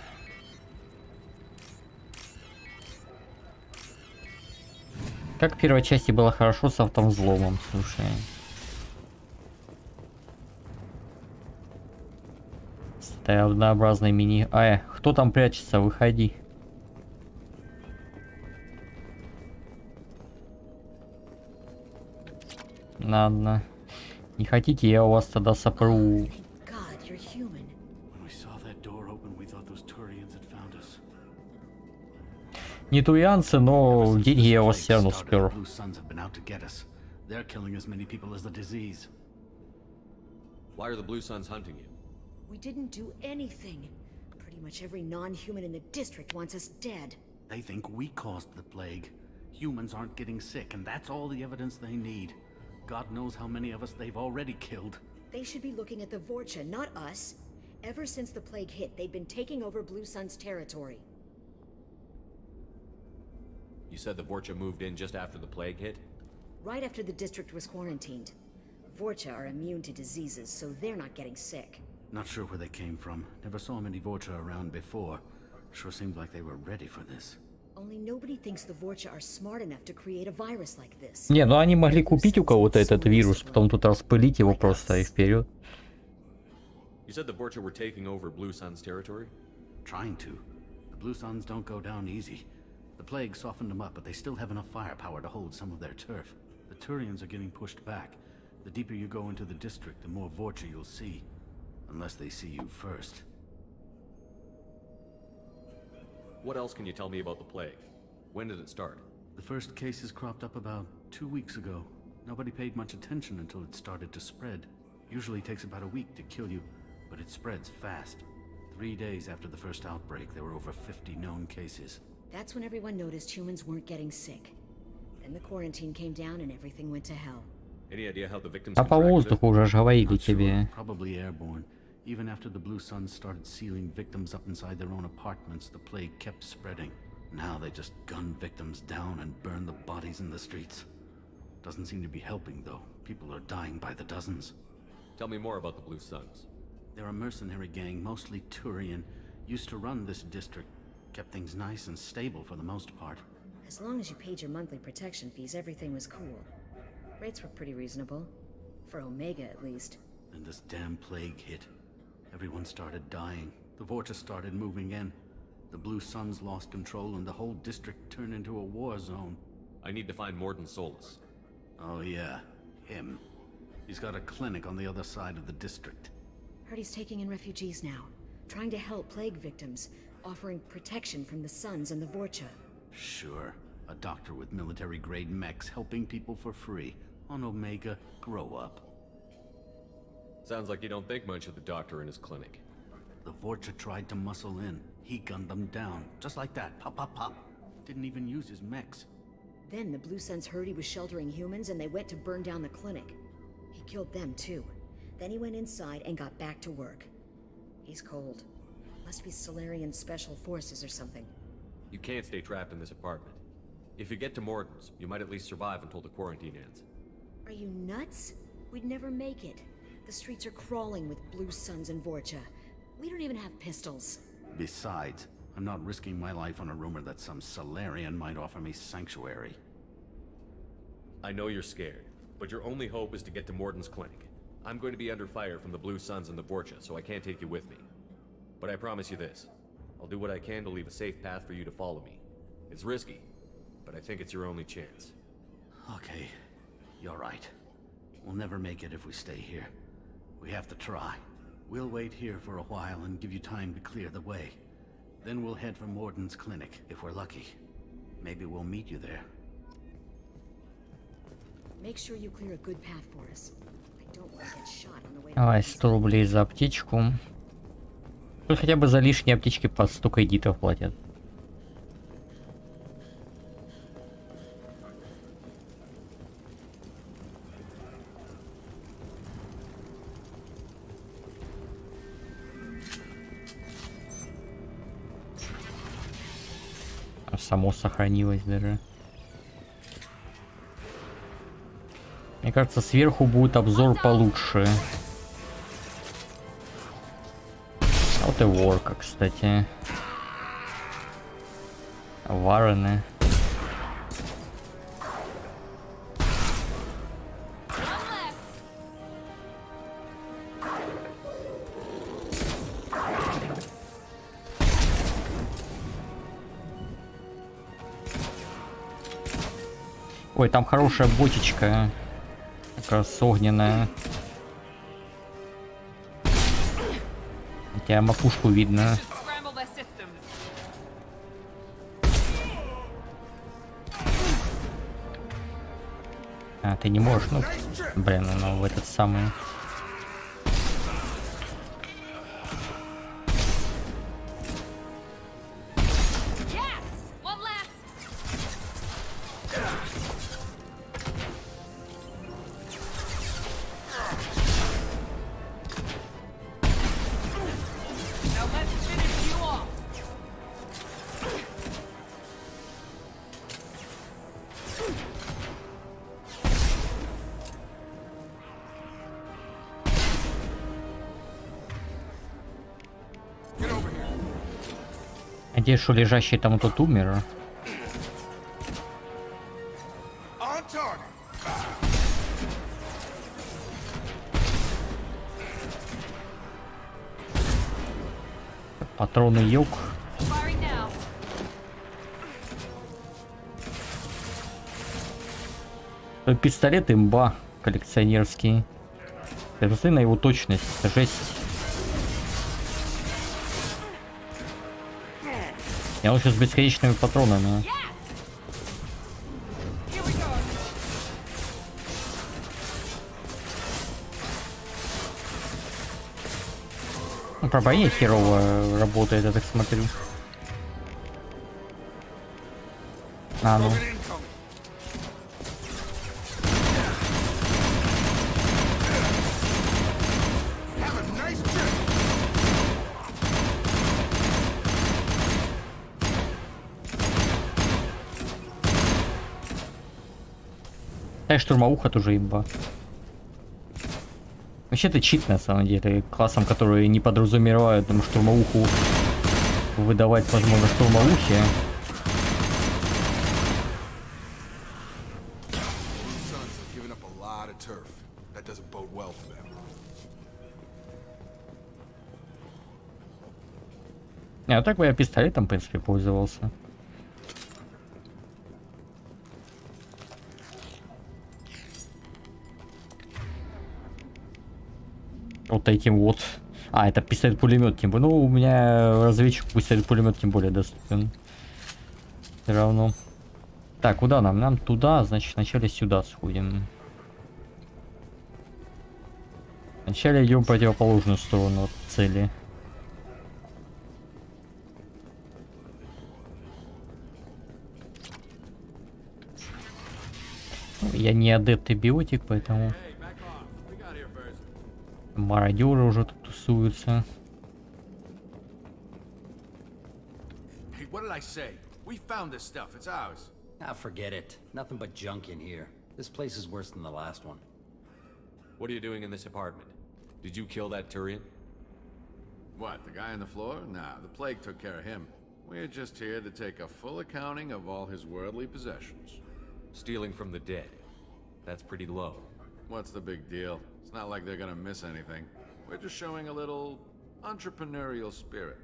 Как в первой части было хорошо с автовзломом, слушай. С этой однообразной мини... кто там прячется? Выходи. Ладно. Не хотите, я у вас тогда сопру. Не турианцы, но деньги я у вас все равно спер. Why are the Blue Suns hunting you? We didn't do anything. Pretty much every non-human in the district wants us dead. They think we caused the plague. Humans aren't getting sick, and that's all the evidence they need. God knows how many of us they've already killed. They should be looking at the Vorcha, not us. Ever since the plague hit, they've been taking over Blue Sun's territory. You said the Vorcha moved in just after the plague hit? Right after the district was quarantined. Vorcha are immune to diseases, so they're not getting sick. Not sure where they came from. Never saw many Vorcha around before. Sure seemed like they were ready for this. Only nobody thinks the Vorcha are smart enough to create a virus like this. Не, ну они могли купить у кого-то этот вирус, потом тут распылить его просто и вперед. You said the Vorcha were taking over Blue Sun's territory? Trying to. The Blue Suns don't go down easy. The plague softened them up, but they still have enough firepower to hold some of their turf. The Turians are getting pushed back. The deeper you go into the district, the more Vorcha you'll see. Unless they see you first. What else can you tell me about the plague? When did it start? The first cases cropped up about 2 weeks ago. Nobody paid much attention until it started to spread. Usually takes about a week to kill you, but it spreads fast. 3 days after the first outbreak, there were over 50 known cases. That's when everyone noticed humans weren't getting sick. Then the quarantine came down and everything went to hell. Any idea how the victims А по воздуху уже же говорили тебе. Probably airborne. Even after the Blue Suns started sealing victims up inside their own apartments, the plague kept spreading. Now they just gun victims down and burn the bodies in the streets. Doesn't seem to be helping, though. People are dying by the dozens. Tell me more about the Blue Suns. They're a mercenary gang, mostly Turian. Used to run this district. Kept things nice and stable for the most part. As long as you paid your monthly protection fees, everything was cool. Rates were pretty reasonable. For Omega, at least. Then this damn plague hit. Everyone started dying. The Vorcha started moving in. The Blue Suns lost control and the whole district turned into a war zone. I need to find Morden Solus. Oh yeah, him. He's got a clinic on the other side of the district. Heard he's taking in refugees now. Trying to help plague victims. Offering protection from the Suns and the Vorcha. Sure. A doctor with military-grade mechs helping people for free. On Omega, grow up. Sounds like you don't think much of the doctor in his clinic. The Vorcha tried to muscle in. He gunned them down. Just like that. Pop, pop, pop. Didn't even use his mechs. Then the Blue Suns heard he was sheltering humans and they went to burn down the clinic. He killed them too. Then he went inside and got back to work. He's cold. Must be Solarian Special Forces or something. You can't stay trapped in this apartment. If you get to Morden's, you might at least survive until the quarantine ends. Are you nuts? We'd never make it. The streets are crawling with Blue Suns and Vorcha. We don't even have pistols. Besides, I'm not risking my life on a rumor that some Solarian might offer me sanctuary. I know you're scared, but your only hope is to get to Morden's clinic. I'm going to be under fire from the Blue Suns and the Vorcha, so I can't take you with me. But I promise you this. I'll do what I can to leave a safe path for you to follow me. It's risky, but I think it's your only chance. Okay, you're right. We'll never make it if we stay here. We have to try. We'll wait here for a while and give you time to clear the way. Then we'll head for Morden's clinic, if we're lucky. Maybe we'll meet you there. Make sure you clear a good path for us. I don't want to get shot on the way. Давай 100 рублей за аптечку. Тут хотя бы за лишние аптечки по 100 кредитов платят. Само сохранилось даже. Мне кажется, сверху будет обзор получше. А вот и ворка, кстати. Варены. Ой, там хорошая бочечка. Как раз огненная. У тебя макушку видно. А, ты не можешь, ну, блин, ну в этот самый... Надеюсь, что лежащий там тот умер. Патроны юг. Пистолет имба коллекционерский. Посмотри на его точность. Это жесть. Я лучше с бесконечными патронами. Ну, пробоение херово работает, я так смотрю. А, ну. Да, штурмовуха тоже имба. Вообще это чит на самом деле. Классом, которые не подразумевают там штурмовуху выдавать, возможно, штурмовухи. А так бы я пистолетом, в принципе, пользовался. Вот таким вот. А, это пистолет-пулемет, тем более. Ну, у меня разведчик пистолет-пулемет тем более доступен. Все равно. Так, куда нам? Нам туда, значит, вначале сюда сходим. Вначале идем в противоположную сторону от цели. Я не адепт и биотик, поэтому... Мародеры уже тут тусуются. Hey, what did I say? We found this stuff. It's ours. Ah, forget it. Nothing but junk in here. This place is worse than the last one. What are you doing in this apartment? Did you kill that Turian? What, the guy on the floor? Nah, the plague took care of him. We're just here to take a full accounting of all his worldly possessions. Stealing from the dead. That's pretty low. What's the big deal? It's not like they're gonna miss anything. We're just showing a little entrepreneurial spirit.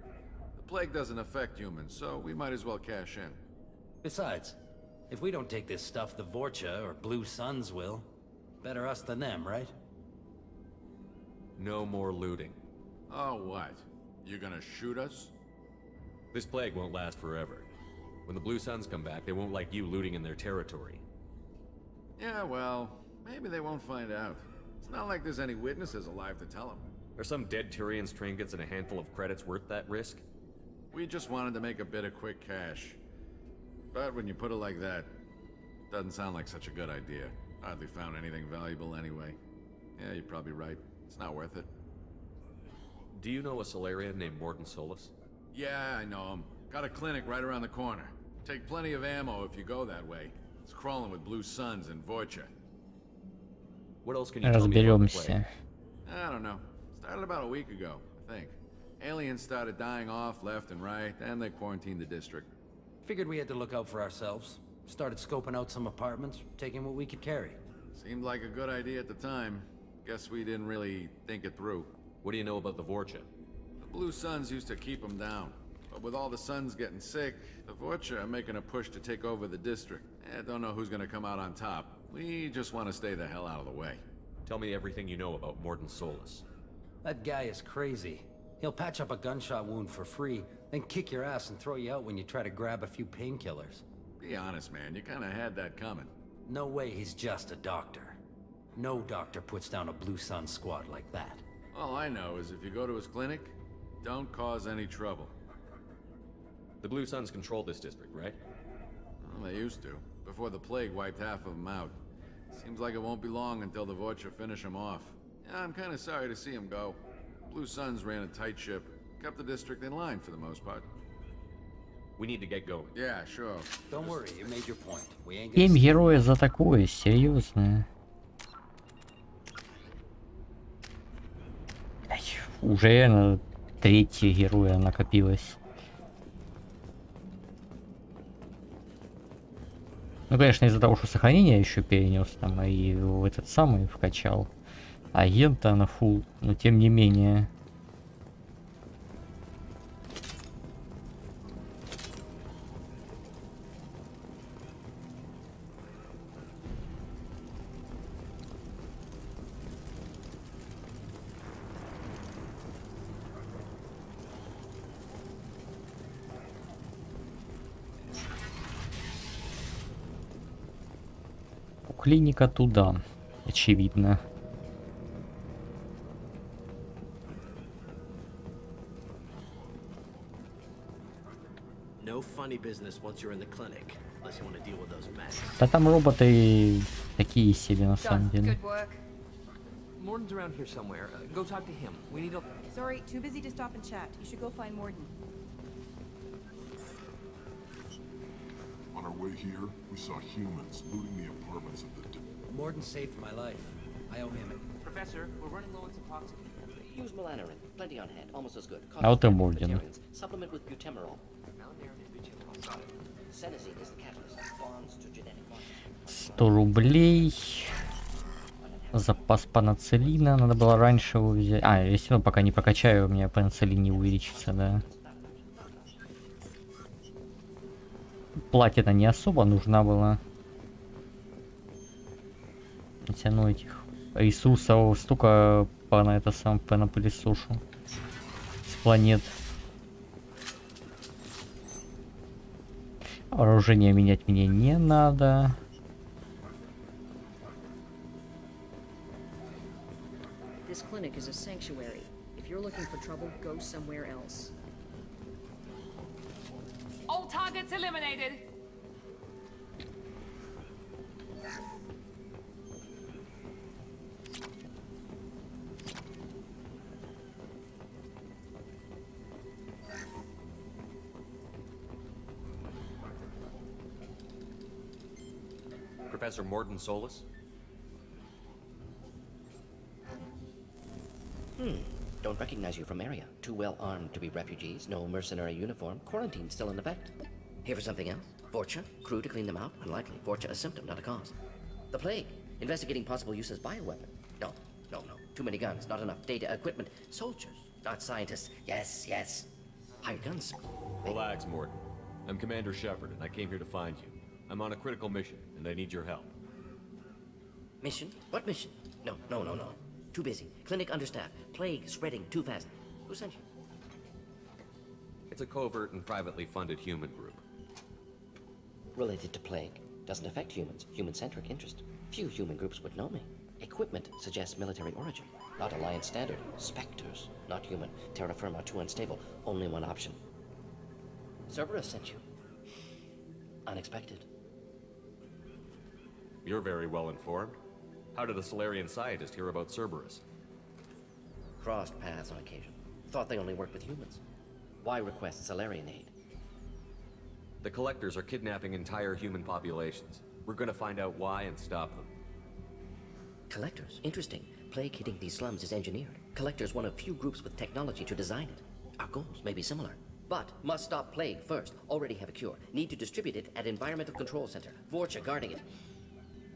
The plague doesn't affect humans, so we might as well cash in. Besides, if we don't take this stuff, the Vorcha or Blue Suns will. Better us than them, right? No more looting. Oh, what? You gonna shoot us? This plague won't last forever. When the Blue Suns come back, they won't like you looting in their territory. Yeah, well, maybe they won't find out. It's not like there's any witnesses alive to tell them. Are some dead Tyrians trinkets and a handful of credits worth that risk? We just wanted to make a bit of quick cash. But when you put it like that, doesn't sound like such a good idea. Hardly found anything valuable anyway. Yeah, you're probably right. It's not worth it. Do you know a Solarian named Morton Solus? Yeah, I know him. Got a clinic right around the corner. Take plenty of ammo if you go that way. It's crawling with blue suns and Vorcha. What else can you tell me about the plague? Разберемся. I don't know. Started about a week ago, I think. Aliens started dying off left and right, and they quarantined the district. Figured we had to look out for ourselves. Started scoping out some apartments, taking what we could carry. Seemed like a good idea at the time. Guess we didn't really think it through. What do you know about the Vorcha? The blue suns used to keep them down. But with all the suns getting sick, the Vorcha are making a push to take over the district. I don't know who's gonna come out on top. We just want to stay the hell out of the way. Tell me everything you know about Morden Solus. That guy is crazy. He'll patch up a gunshot wound for free, then kick your ass and throw you out when you try to grab a few painkillers. Be honest, man. You kind of had that coming. No way he's just a doctor. No doctor puts down a Blue Sun squad like that. All I know is if you go to his clinic, don't cause any trouble. The Blue Suns control this district, right? Well, they used to, before the plague wiped half of them out. Seems like it won't be long until the Vorcha finish him off. Yeah, I'm kind of sorry to see him go. Blue Suns ran a tight ship, kept the district in line for the most part. We need to get going. Yeah, sure. Don't worry, you made your point. We ain't 7 героя за такое, серьезно. Уже 3 героя накопилось. Ну, конечно, из-за того, что сохранение еще перенес там и в этот самый вкачал агента на фул, но тем не менее. Клиника туда, очевидно. Да там роботы такие себе на самом деле. Morden's around here somewhere. Go talk to him. We need a... Sorry, too busy to stop and chat. You should go find Morden. On our way here, we saw humans looting the apartments of the... Morden saved my life. I owe him it. Professor, we're running low on suppoxy. Use melanorin. Plenty on hand. Almost as good. А вот и Морген. Supplement with butemerol. Senescence is the catalyst. Bonds to genetic bonds. 100 рублей. Запас панацелина. Надо было раньше его взять. А, если пока не прокачаю, у меня панацелин не увеличится, да. Платина не особо нужна была. Хотя, ну, этих ресурсов столько на это сам на пылесошу с планет. Вооружение менять мне не надо. This clinic is a sanctuary. If you're looking for trouble, go somewhere else. All targets eliminated. Professor Morden Solus? Don't recognize you from area. Too well armed to be refugees, no mercenary uniform, quarantine still in effect. Here for something else? Vorcha? Crew to clean them out? Unlikely. Vorcha a symptom, not a cause. The plague? Investigating possible use as bioweapon? No. Too many guns, not enough data, equipment. Soldiers, not scientists. Yes. Hired guns. Relax, Morden. I'm Commander Shepard, and I came here to find you. I'm on a critical mission, and I need your help. Mission? What mission? No. Too busy. Clinic understaffed. Plague spreading too fast. Who sent you? It's a covert and privately funded human group. Related to plague. Doesn't affect humans. Human-centric interest. Few human groups would know me. Equipment suggests military origin. Not Alliance standard. Spectres. Not human. Terra firma too unstable. Only one option. Cerberus sent you. Unexpected. You're very well informed. How did a Solarian scientist hear about Cerberus? Crossed paths on occasion. Thought they only worked with humans. Why request Solarian aid? The collectors are kidnapping entire human populations. We're gonna find out why and stop them. Collectors? Interesting. Plague hitting these slums is engineered. Collectors one of few groups with technology to design it. Our goals may be similar. But must stop plague first. Already have a cure. Need to distribute it at Environmental Control Center. Vorcha guarding it.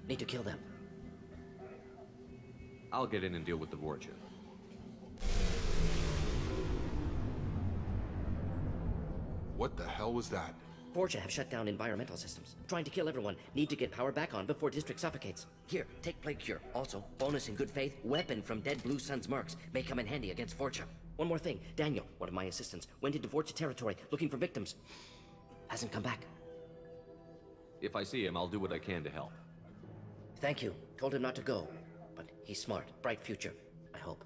Need to kill them. I'll get in and deal with the Vorcha. What the hell was that? Vorcha have shut down environmental systems. Trying to kill everyone. Need to get power back on before district suffocates. Here, take plague cure. Also, bonus in good faith, weapon from dead Blue Sun's mercs. May come in handy against Vorcha. One more thing. Daniel, one of my assistants, went into Vorcha territory looking for victims. Hasn't come back. If I see him, I'll do what I can to help. Thank you. Told him not to go. But he's smart. Bright future. I hope.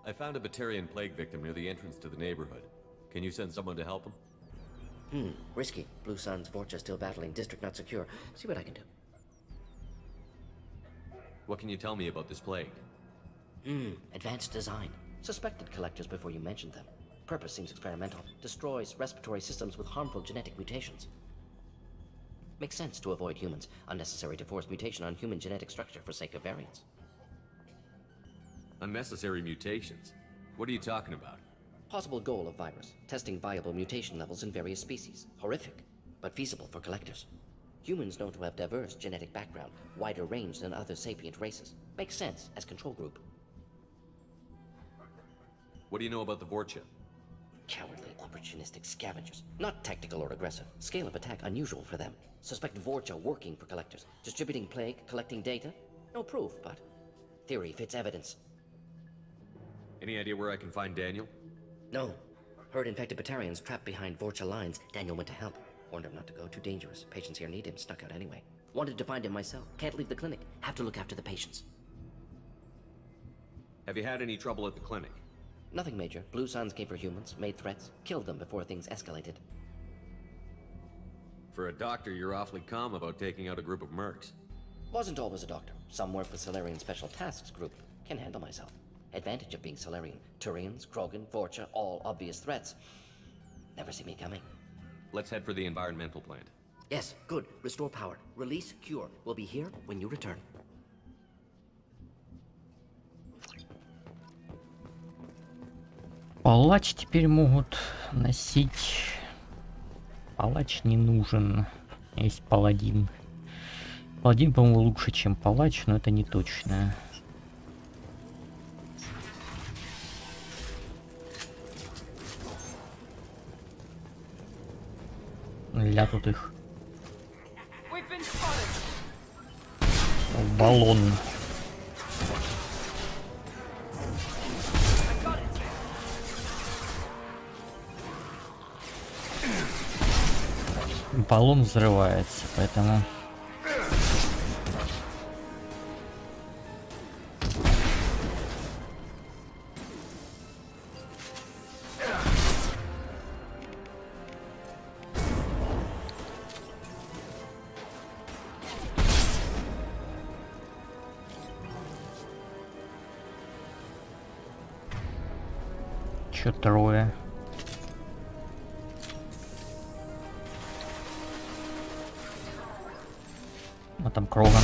I found a Batarian plague victim near the entrance to the neighborhood. Can you send someone to help him? Risky. Blue Sun's Vorcha still battling. District not secure. See what I can do. What can you tell me about this plague? Advanced design. Suspected collectors before you mentioned them. Purpose seems experimental. Destroys respiratory systems with harmful genetic mutations. Makes sense to avoid humans. Unnecessary to force mutation on human genetic structure for sake of variance. Unnecessary mutations? What are you talking about? Possible goal of virus. Testing viable mutation levels in various species. Horrific, but feasible for collectors. Humans known to have diverse genetic background, wider range than other sapient races. Makes sense as control group. What do you know about the Vorcha? Cowardly, opportunistic scavengers. Not tactical or aggressive. Scale of attack unusual for them. Suspect Vorcha working for collectors. Distributing plague, collecting data. No proof, but theory fits evidence. Any idea where I can find Daniel? No. Heard infected Batarians trapped behind Vorcha lines. Daniel went to help. Warned him not to go. Too dangerous. Patients here need him. Snuck out anyway. Wanted to find him myself. Can't leave the clinic. Have to look after the patients. Have you had any trouble at the clinic? Nothing major. Blue Suns came for humans, made threats, killed them before things escalated. For a doctor, you're awfully calm about taking out a group of mercs. Wasn't always a doctor. Some work with Solarian Special Tasks Group. Can handle myself. Advantage of being Solarian. Turians, Krogan, Vorcha, all obvious threats. Never see me coming. Let's head for the environmental plant. Yes, good. Restore power. Release cure. We'll be here when you return. Палач теперь могут носить. Палач не нужен. Есть паладин. Паладин, по-моему, лучше, чем палач, но это не точно. Ля тут их. Баллон. Баллон взрывается, поэтому... Чё трое? А там Кроган.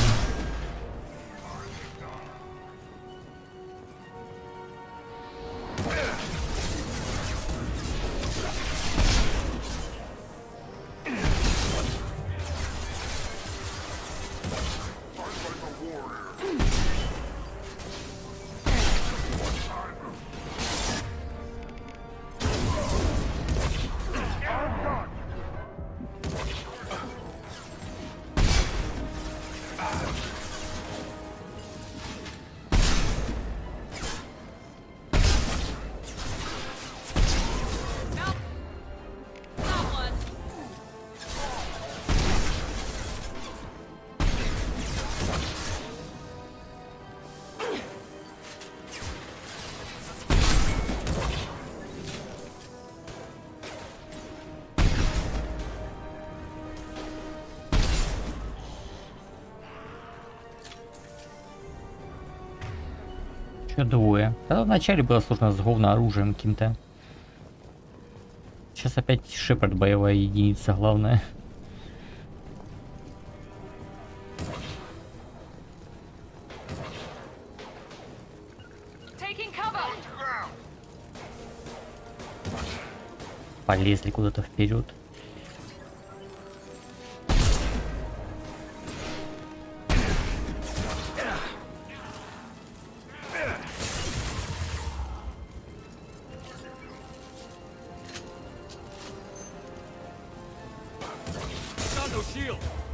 Еще двое. Тогда вначале было сложно с говно оружием каким-то. сейчас опять Шепард боевая единица, главное. Полезли куда-то вперед.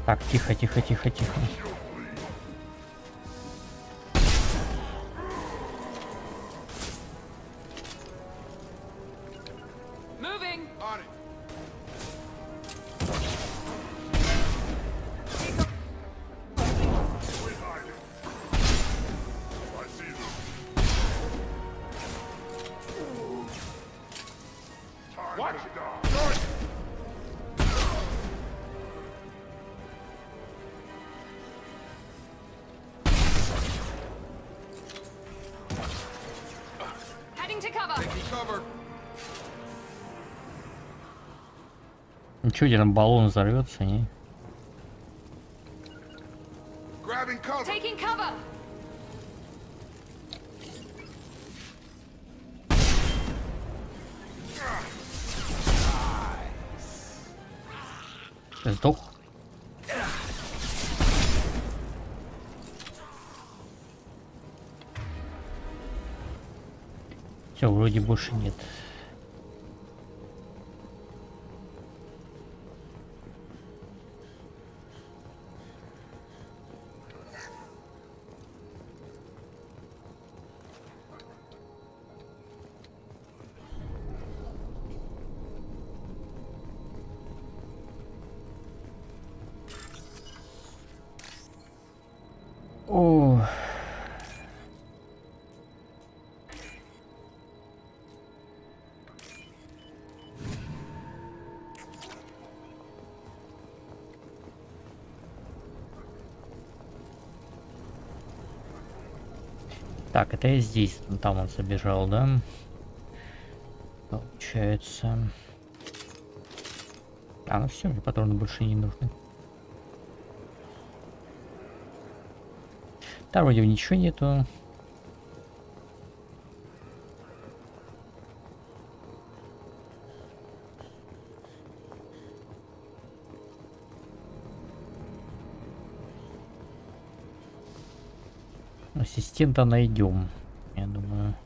Так, тихо, тихо, тихо, тихо. Ничего, где там баллон взорвется, не? Taking cover. Сдох. Все, вроде больше нет. О. Так, это я здесь, там он забежал, да? Получается. А, ну все, мне патроны больше не нужны. Да, вроде ничего нету. Ассистента найдем, я думаю.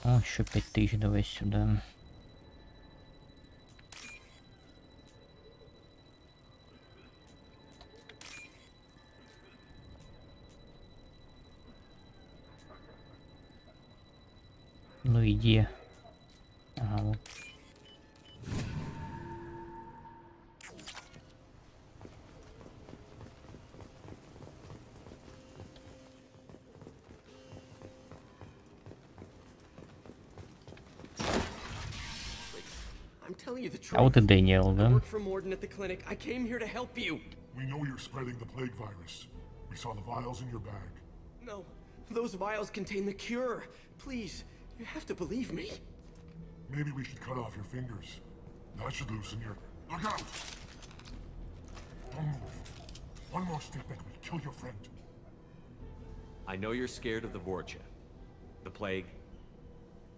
О, еще 5000 давай сюда. Ну иди. Ага, вот. А вот и Дэниел, да? We know you're spreading the plague virus. We saw the vials in your bag. No, those vials contain the cure. Please, you have to believe me. Maybe we should cut off your fingers. That should loosen your... Look out! Don't move. One more step and we'll kill your friend. I know you're scared of the Vorcha, the plague,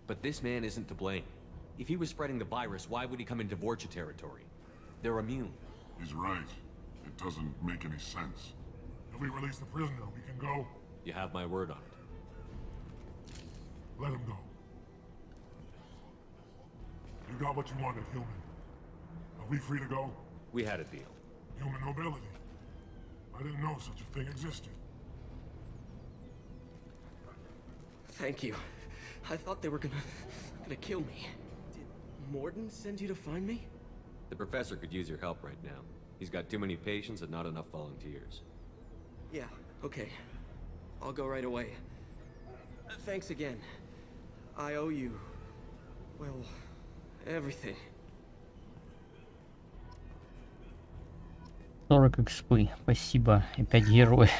but this man isn't to blame. If he was spreading the virus, why would he come into Vorcha territory? They're immune. He's right. It doesn't make any sense. If we release the prisoner, we can go. You have my word on it. Let him go. You got what you wanted, human. Are we free to go? We had a deal. Human nobility. I didn't know such a thing existed. Thank you. I thought they were gonna kill me. Did Morden send you to find me? The professor could use your help right now. He's got too many patients and not enough volunteers. Yeah, okay. I'll go right away. Thanks again. I owe you... well, everything. 40 экспы, спасибо. И 5 героев.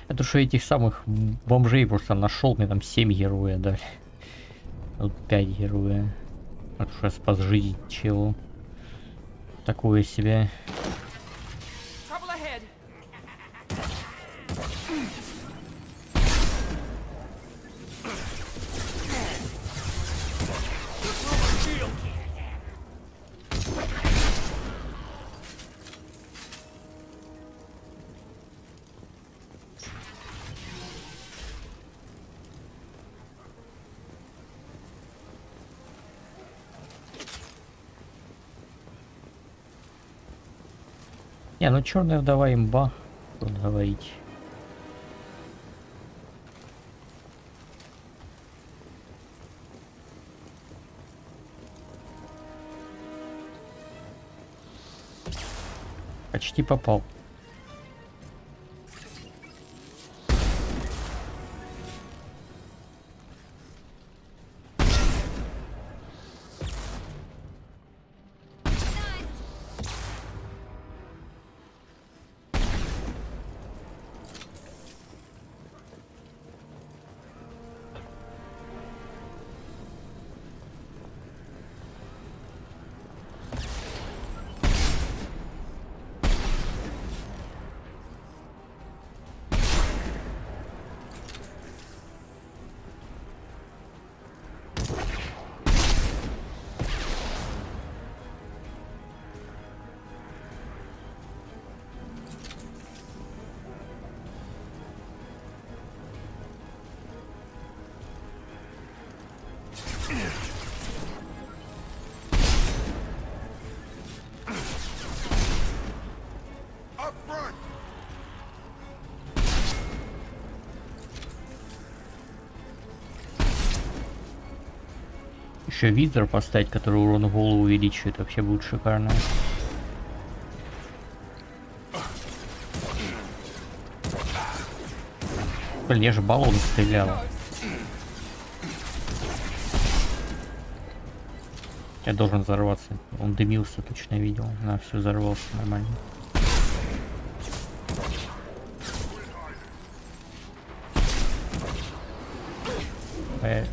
Это что этих самых бомжей просто нашел, мне там 7 героев дали. Тут 5 героев. Вот уж спас жизнь челу. Такое себе. Trouble ahead. Не, ну черная вдова имба, что говорить. Почти попал. Еще визор поставить, который урон в голову увеличивает, вообще будет шикарно. Блин, я же баллон стрелял. Я должен взорваться. Он дымился, точно видел. На, все взорвался нормально.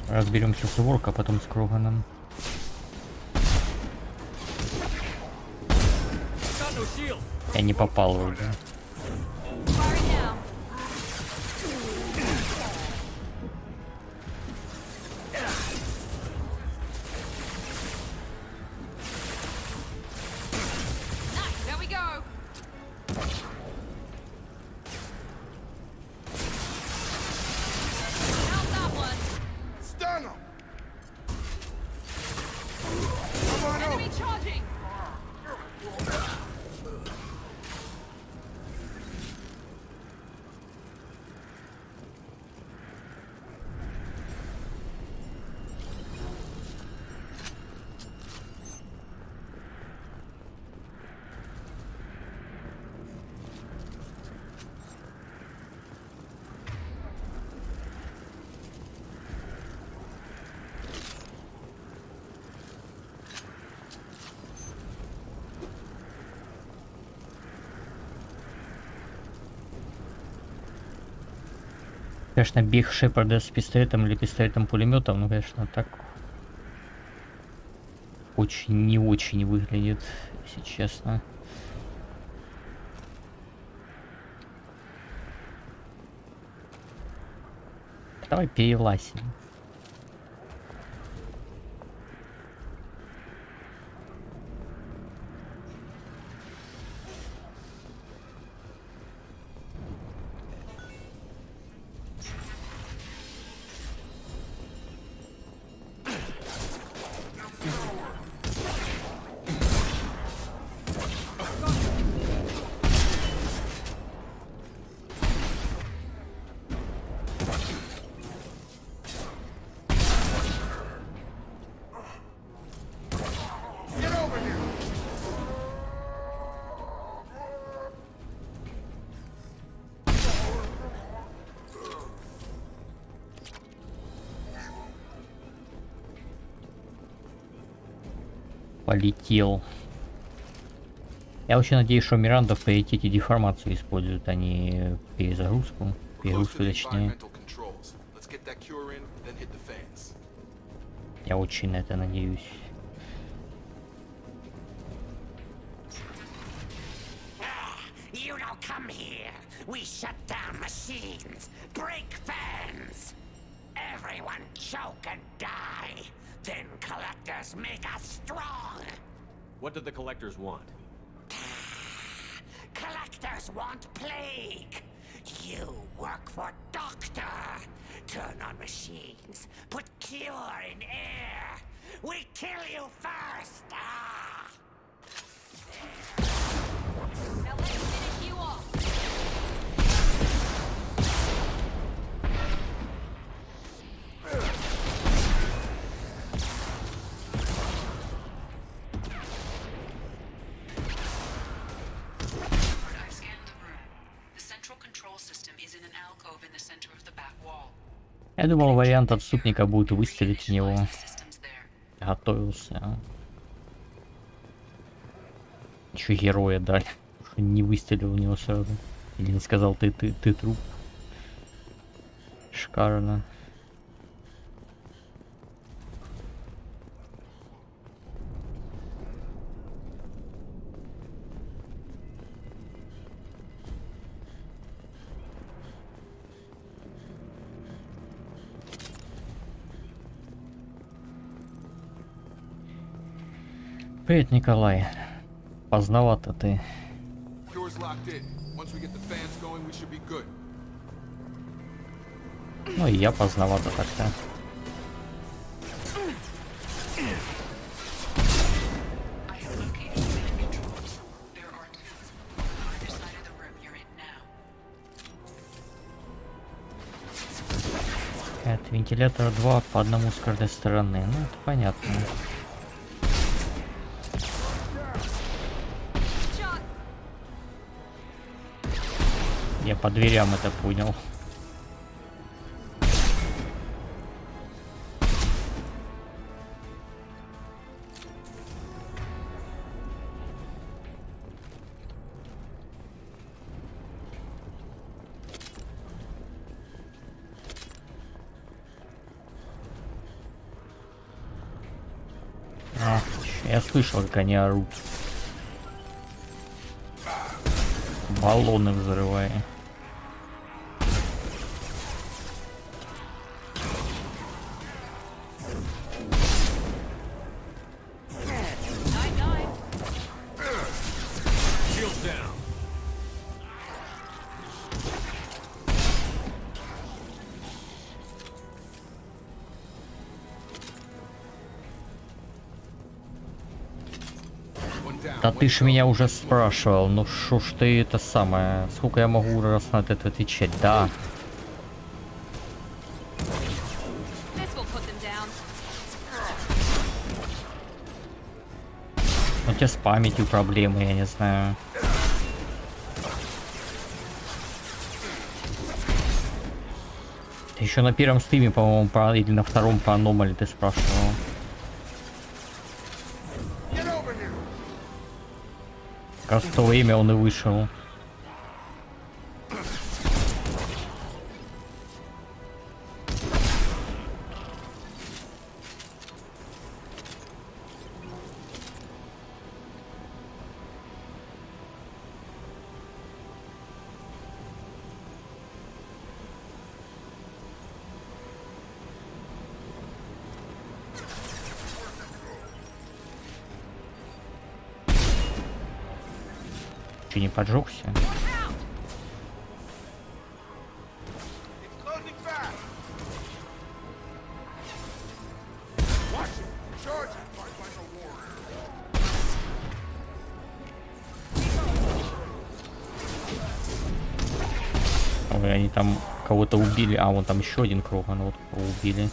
Разберемся с Ворк, а потом с Кроганом. Я не попал вроде. Конечно, бег Шепарда с пистолетом или пистолетом-пулеметом, ну, конечно, так очень не очень выглядит, если честно. Давай перелазим. Полетел. Я очень надеюсь, что Миранда в приоритете деформацию используют, а не перезагрузку. Перегрузку точнее. Я очень на это надеюсь. Now come here. We shut down machines, break fans. Everyone choke and die. Then collectors make us strong. What did the collectors want? Collectors want plague. You work for Doctor. Turn on machines. Put cure in air. We kill you first. Ah. Now let's finish you off. I scanned the room. The central control system is in an alcove in the center of the back wall. Я думал, вариант отступника будет выстрелить в него. Готовился. Еще героя дали. Не выстрелил в него сразу. Или не сказал, ты труп. Шикарно. Привет, Николай. Поздновато ты. Ну и я поздновато так-то. Это вентилятор 2 по одному с каждой стороны. Ну это понятно. Я по дверям это понял. Я слышал, как они орут. Баллоны взрывая. Да ты ж меня уже спрашивал, ну шо ж ты это самое, сколько я могу раз на это отвечать, да. У тебя с памятью проблемы, я не знаю. Ты еще на первом стриме, по-моему, или на втором по аномали ты спрашивал. Как раз в то время он и вышел. Не поджегся. Ой, они там кого-то убили, а вон там еще один круг, ну вот кого убили.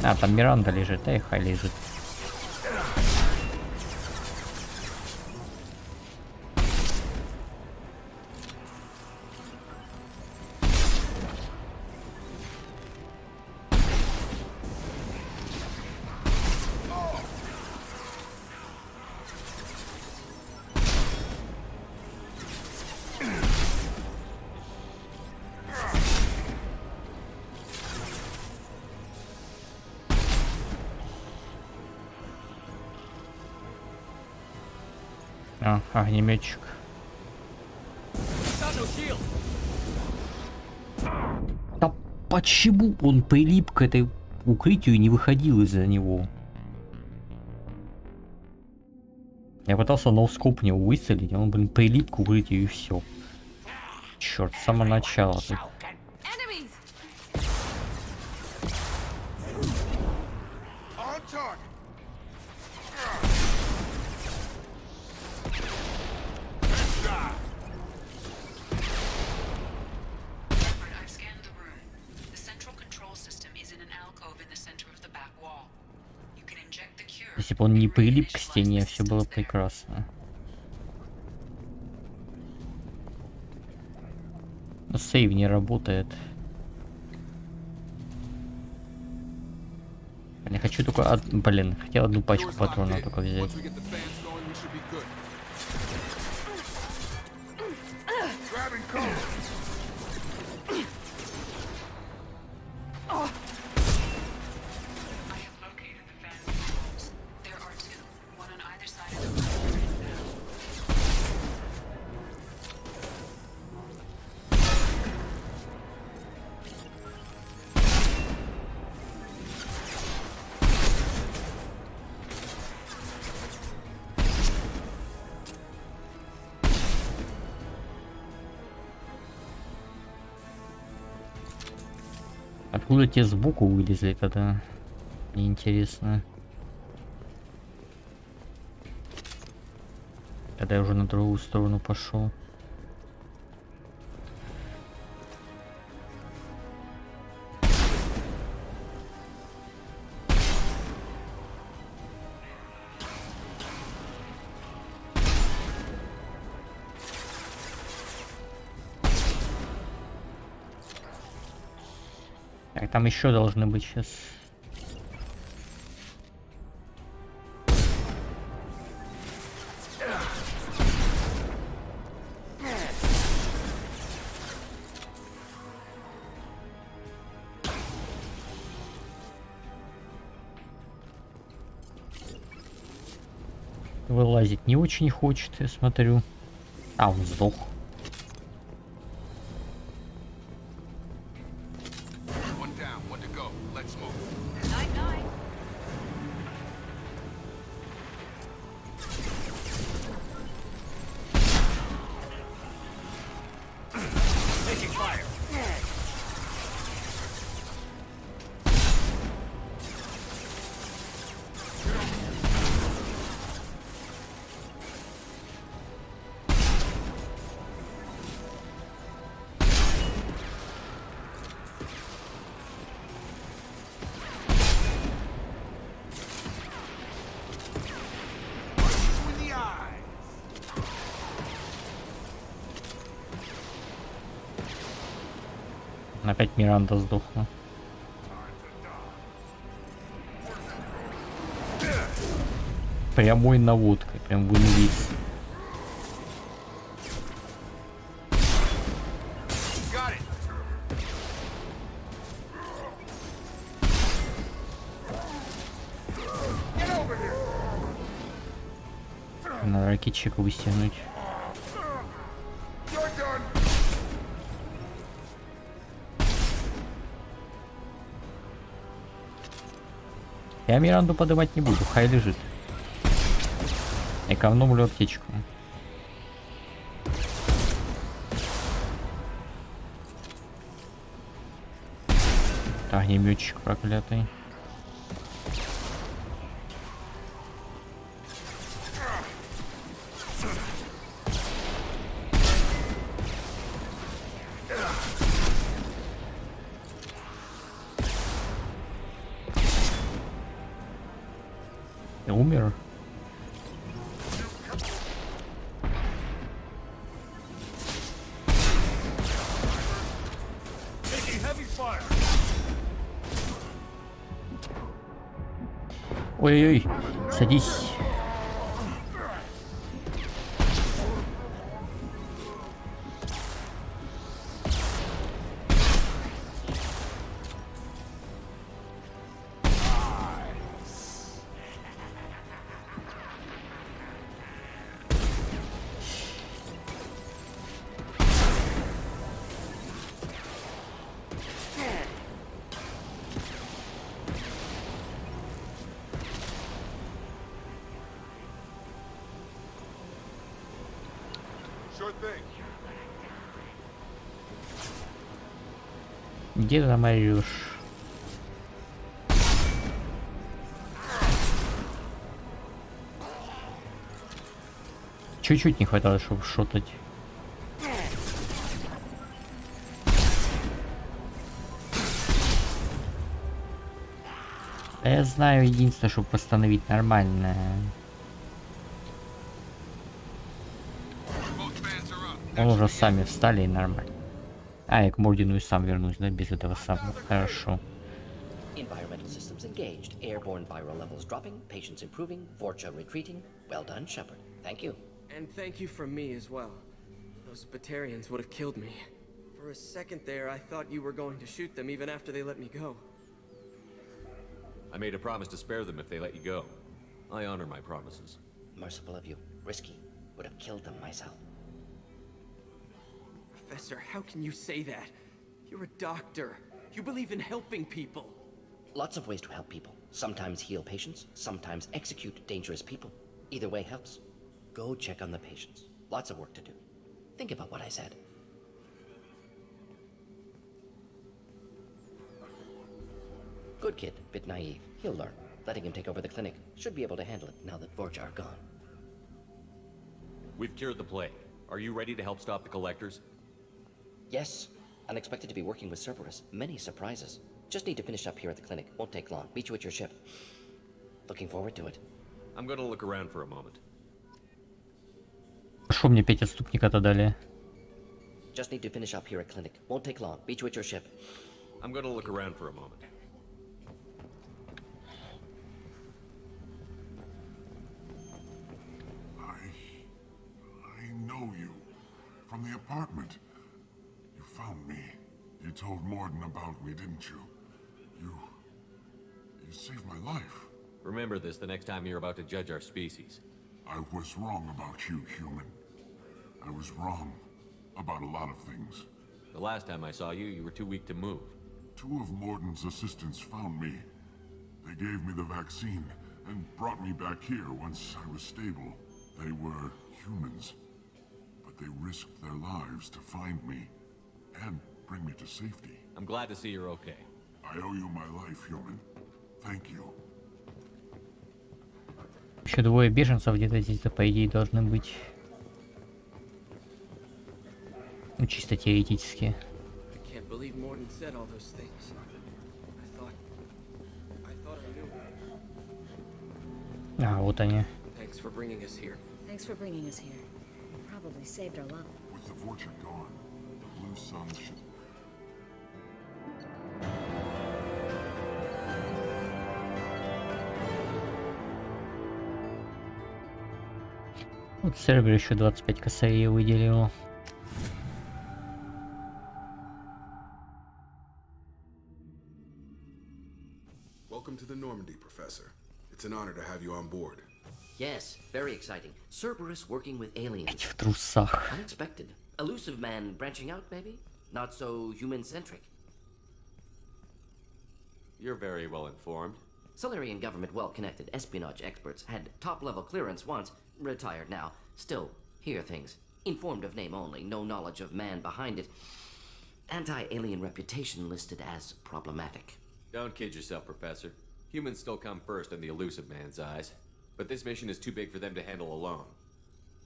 А, там Миранда лежит, да и хай лежит. А, огнеметчик. Да почему он прилип к этой укрытию и не выходил из-за него? Я пытался ноускоп в него выстрелить, а он, блин, прилип к укрытию и все. Черт, с самого начала. Тут. Если бы он не прилип к стене, все было прекрасно. Но сейв не работает. Я хочу только... Блин, хотел одну пачку патронов только взять. Откуда те сбоку вылезли тогда? Мне интересно. Когда я уже на другую сторону пошел. Так, там еще должны быть сейчас. Вылазить не очень хочет, я смотрю. А, он сдох. Опять Миранда сдохла. Прямой наводкой, прям в инвиз. Надо ракетчика выстегнуть. Я Миранду поднимать не буду, хай лежит. Экономлю аптечку. Огнеметчик проклятый. Умер. Ой-ой-ой, садись. Где ты там орёшь? Чуть-чуть не хватало, чтобы шотать. А я знаю единственное, чтобы восстановить нормально. Он уже сами встали и нормально. А, я к Мордину и сам вернусь, да, без этого самого. Хорошо. Environmental systems engaged. Airborne viral levels dropping. Patients improving. Vorcha retreating. Well done, Shepard. Thank you. And thank you from me as well. Those Batarians would have killed me. For a second there, I thought you were going to shoot them even after they let me go. I made a promise to spare them if they let you go. I honor my promises. Merciful of you. Risky. Would have killed them myself. Professor, how can you say that? You're a doctor. You believe in helping people. Lots of ways to help people. Sometimes heal patients, sometimes execute dangerous people. Either way helps. Go check on the patients. Lots of work to do. Think about what I said. Good kid, bit naive. He'll learn. Letting him take over the clinic. Should be able to handle it now that Vorcha are gone. We've cured the plague. Are you ready to help stop the collectors? Yes. Unexpected to be working with Cerberus. Many surprises. Just need to finish up here at the clinic. Won't take long. Meet you at your ship. Looking forward to it. I'm gonna look around for a moment. Шо мне 5 отступника-то дали? Just need to finish up here at clinic. Won't take long. Meet you at your ship. I'm gonna look around for a moment. I know you. From the apartment. You found me. You told Morden about me, didn't you? You saved my life. Remember this the next time you're about to judge our species. I was wrong about you, human. I was wrong about a lot of things. The last time I saw you, you were too weak to move. 2 of Morden's assistants found me. They gave me the vaccine and brought me back here once I was stable. They were humans, but they risked their lives to find me and bring me to safety. I'm glad to see you're okay. I owe you my life, human. Thank you. Еще 2 беженцев где-то здесь-то, по идее, должны быть. Ну, чисто теоретически. I can't believe Morden said all those things. I thought I knew. А, вот они. Thanks for bringing us here. Thanks for bringing us here. Probably saved our life. With the Vorcha gone, the Blue Sun should... Вот сервер еще 25 косарей выделил. Welcome to the Normandy, Professor. It's an honor to have you on board. Yes, very exciting. Cerberus working with aliens. В трусах. Unexpected. Elusive man branching out, maybe? Not so human-centric. You're very well informed. Solarian government well-connected espionage experts had top-level clearance once, retired now. Still, hear things. Informed of name only, no knowledge of man behind it. Anti-alien reputation listed as problematic. Don't kid yourself, Professor. Humans still come first in the elusive man's eyes. But this mission is too big for them to handle alone.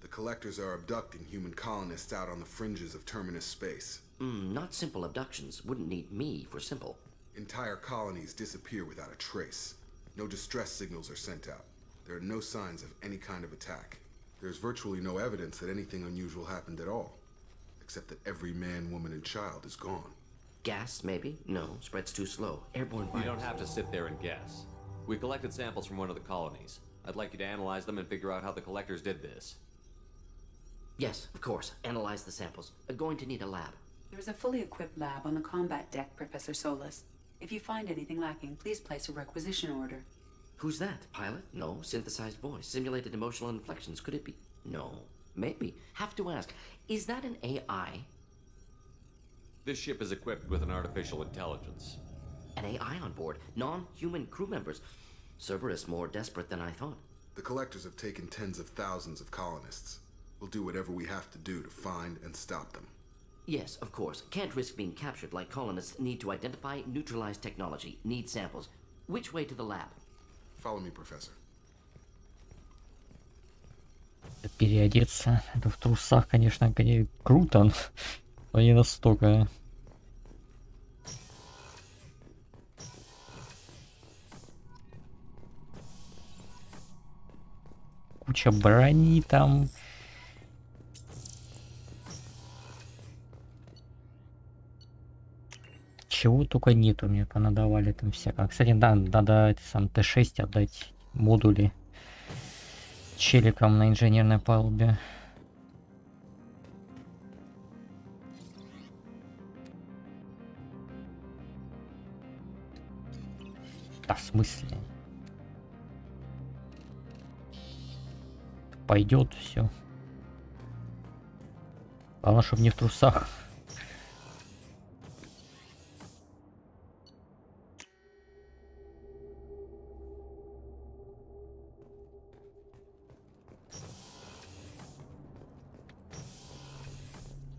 The collectors are abducting human colonists out on the fringes of terminus space. Not simple abductions. Wouldn't need me for simple. Entire colonies disappear without a trace. No distress signals are sent out. There are no signs of any kind of attack. There's virtually no evidence that anything unusual happened at all. Except that every man, woman, and child is gone. Gas, maybe? No, spreads too slow. Airborne virus. You don't have to sit there and guess. We collected samples from one of the colonies. I'd like you to analyze them and figure out how the collectors did this. Yes, of course. Analyze the samples. Going to need a lab. There is a fully equipped lab on the combat deck, Professor Solis. If you find anything lacking, please place a requisition order. Who's that? Pilot? No. Synthesized voice. Simulated emotional inflections. Could it be? No. Maybe. Have to ask. Is that an AI? This ship is equipped with an artificial intelligence. An AI on board. Non-human crew members. Cerberus more desperate than I thought. The collectors have taken tens of thousands of colonists. We'll do whatever we have to do to find and stop them. Yes, of course. Can't risk being captured like colonists need to identify, neutralize technology, need samples. Which way to the lab? Follow me, Professor. Переодеться. Это в трусах, конечно, круто, но не настолько. Куча брони там. Чего только нету, мне понадавали там всяко. Кстати, да, надо сам Т6 отдать модули челикам на инженерной палубе. Да, в смысле? Пойдет все. Главное, чтобы не в трусах.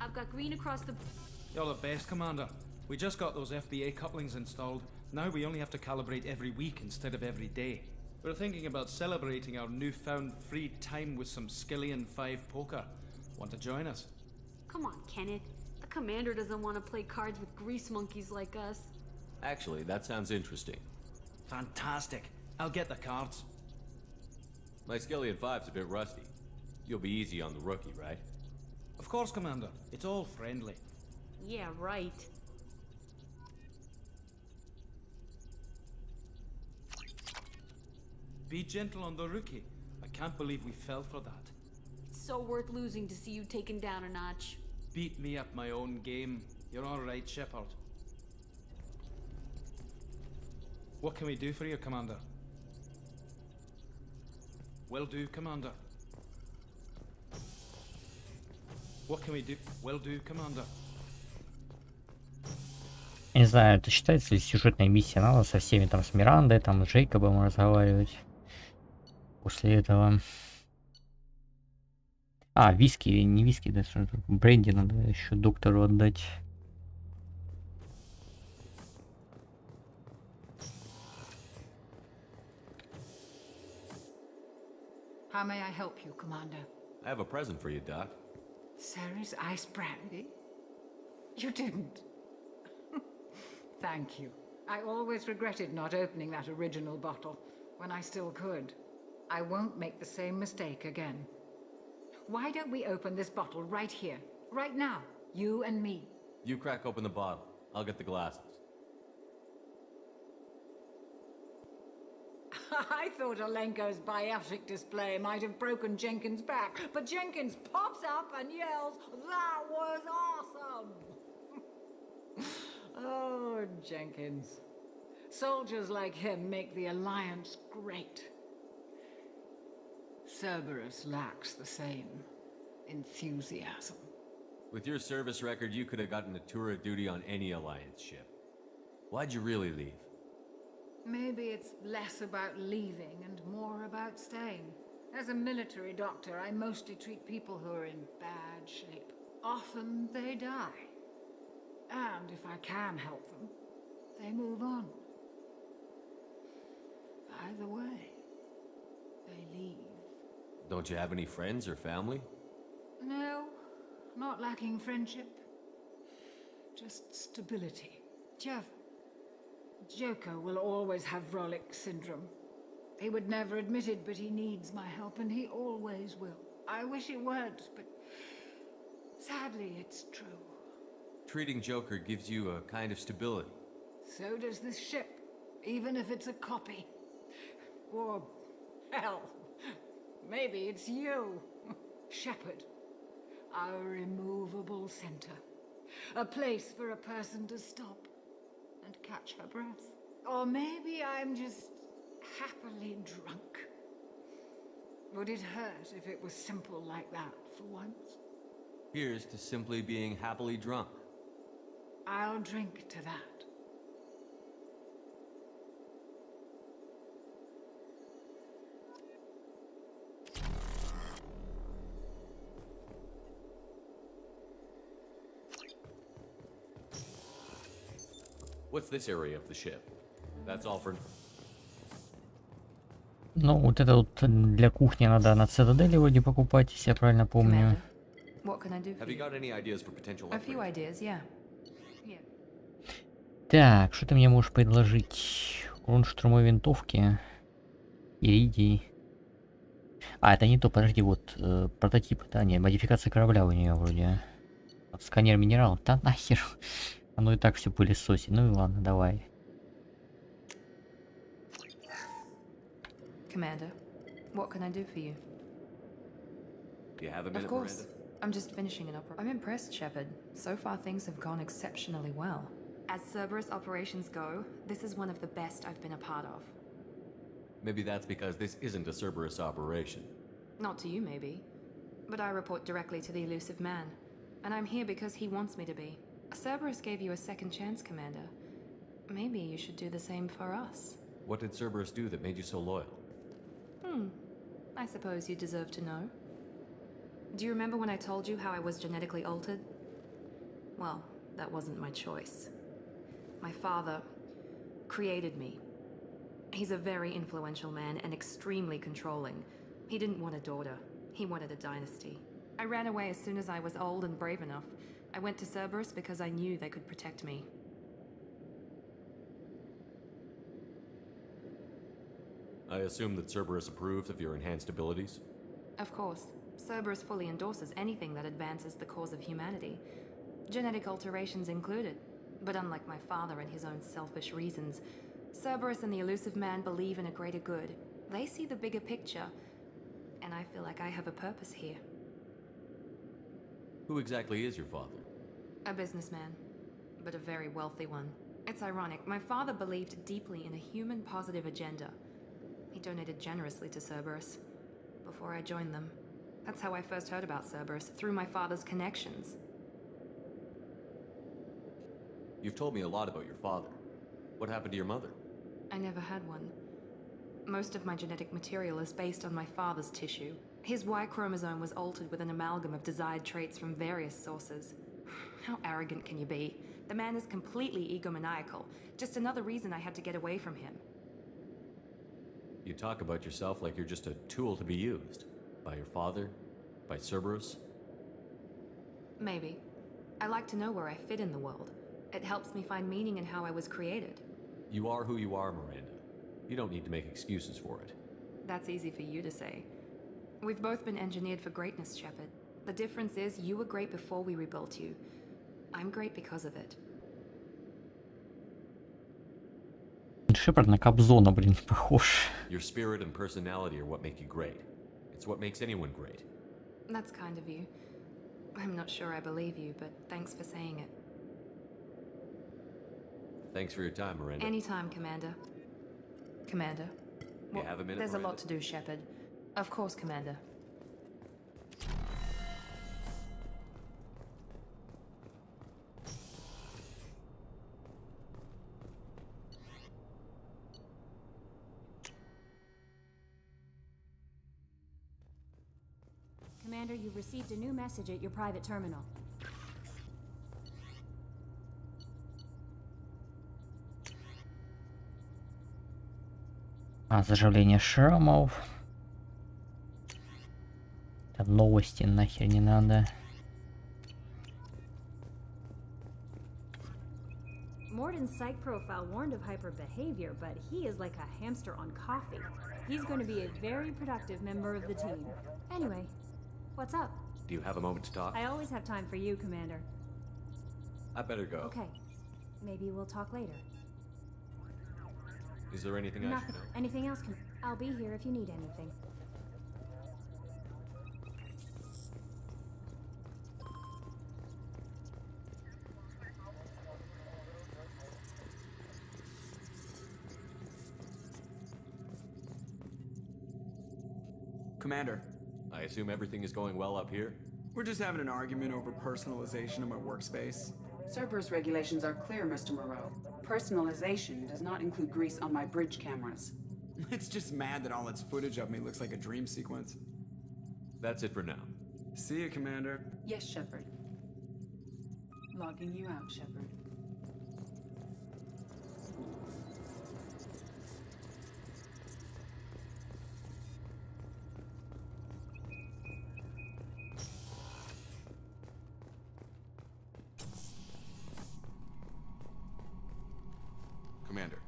I've got green across the... You're the best, Commander. We just got those FBA couplings installed. Now we only have to calibrate every week instead of every day. We're thinking about celebrating our newfound free time with some Skillian 5 poker. Want to join us? Come on, Kenneth. The commander doesn't want to play cards with grease monkeys like us. Actually, that sounds interesting. Fantastic. I'll get the cards. My Skillian 5's a bit rusty. You'll be easy on the rookie, right? Of course, Commander. It's all friendly. Yeah, right. Be gentle on the rookie. I can't believe we fell for that. It's so worth losing to see you taken down a notch. Beat me at my own game. You're all right, Shepard. What can we do for you, Commander? Will do, Commander. What can we do? Will do, Commander. Не знаю, это считается ли сюжетной миссией, надо со всеми там, с Мирандой, там, с Джейкобом разговаривать. После этого... А, виски, не виски, да, бренди надо еще доктору отдать. How may I help you, Commander? I have a present for you, Doc. Sarah's ice brandy? You didn't. Thank you. I always regretted not opening that original bottle when I still could. I won't make the same mistake again. Why don't we open this bottle right here, right now, you and me? You crack open the bottle. I'll get the glasses. I thought Alenko's biotic display might have broken Jenkins' back, but Jenkins pops up and yells, "That was awesome!" Oh, Jenkins. Soldiers like him make the Alliance great. Cerberus lacks the same enthusiasm. With your service record, you could have gotten a tour of duty on any Alliance ship. Why'd you really leave? Maybe it's less about leaving and more about staying. As a military doctor, I mostly treat people who are in bad shape. Often they die. And if I can help them, they move on. Either way, they leave. Don't you have any friends or family? No, not lacking friendship. Just stability. Jeff, Joker will always have Vrolic syndrome. He would never admit it, but he needs my help, and he always will. I wish it weren't, but sadly it's true. Treating Joker gives you a kind of stability. So does this ship, even if it's a copy. Or, hell, maybe it's you, Shepard. Our immovable center. A place for a person to stop and catch her breath. Or maybe I'm just happily drunk. Would it hurt if it was simple like that for once? Here's to simply being happily drunk. I'll drink to that. What's this area of the ship? That's all for... Ну, вот это вот для кухни надо на Цитадели вроде покупать, если я правильно помню. What can I do for Have you got any ideas for potential A few upgrades? ideas, yeah. Yeah. Так, что ты мне можешь предложить? Урон штурмовой винтовки. Иридий. А, это не то, подожди, вот прототип, да, не, модификация корабля у нее вроде. Вот, сканер минералов, да нахер. Оно и так все пылесосит. Ну и ладно, давай. Commander, what can I do for you? Do you have a Of minute, course. Miranda? I'm just finishing an opera. I'm impressed, Shepard. So far, things have gone exceptionally well. As Cerberus operations go, this is one of the best I've been a part of. Maybe that's because this isn't a Cerberus operation. Not to you, maybe. But I report directly to the elusive man. And I'm here because he wants me to be. Cerberus gave you a second chance, Commander. Maybe you should do the same for us. What did Cerberus do that made you so loyal? I suppose you deserve to know. Do you remember when I told you how I was genetically altered? Well, that wasn't my choice. My father created me. He's a very influential man and extremely controlling. He didn't want a daughter. He wanted a dynasty. I ran away as soon as I was old and brave enough. I went to Cerberus because I knew they could protect me. I assume that Cerberus approved of your enhanced abilities? Of course. Cerberus fully endorses anything that advances the cause of humanity. Genetic alterations included. But unlike my father and his own selfish reasons, Cerberus and the elusive man believe in a greater good. They see the bigger picture, and I feel like I have a purpose here. Who exactly is your father? A businessman, but a very wealthy one. It's ironic, my father believed deeply in a human-positive agenda. He donated generously to Cerberus before I joined them. That's how I first heard about Cerberus, through my father's connections. You've told me a lot about your father. What happened to your mother? I never had one. Most of my genetic material is based on my father's tissue. His Y chromosome was altered with an amalgam of desired traits from various sources. How arrogant can you be? The man is completely egomaniacal. Just another reason I had to get away from him. You talk about yourself like you're just a tool to be used. By your father? By Cerberus? Maybe. I like to know where I fit in the world. It helps me find meaning in how I was created. You are who you are, Miranda. You don't need to make excuses for it. That's easy for you to say. We've both been engineered for greatness, Shepard. The difference is you were great before we rebuilt you. I'm great because of it. Шепард на Кобзона, блин, похож. Your spirit and personality are what make you great. It's what makes anyone great. That's kind of you. I'm not sure I believe you, but thanks for saying it. Thanks for your time, Miranda. Anytime, Commander. Commander. You have a minute, There's a lot Miranda? to do, Shepard. Of course, Commander. Commander, you've received a new message at your private terminal. Заживление шрамов. Это новости нахер не надо. Morden's psych profile warned of hyper behavior, but he is like a hamster on coffee. He's going to be a very productive member of the team. Anyway, what's up? Do you have a moment to talk? I always have time for you, Commander. I better go. Okay. Maybe we'll talk later. Is there anything I Nothing. should know? Anything else? I'll be here if you need anything. Commander. I assume everything is going well up here? We're just having an argument over personalization of my workspace. Cerberus regulations are clear, Mr. Moreau. Personalization does not include grease on my bridge cameras. It's just mad that all its footage of me looks like a dream sequence. That's it for now. See you, Commander. Yes, Shepard. Logging you out, Shepard. Commander,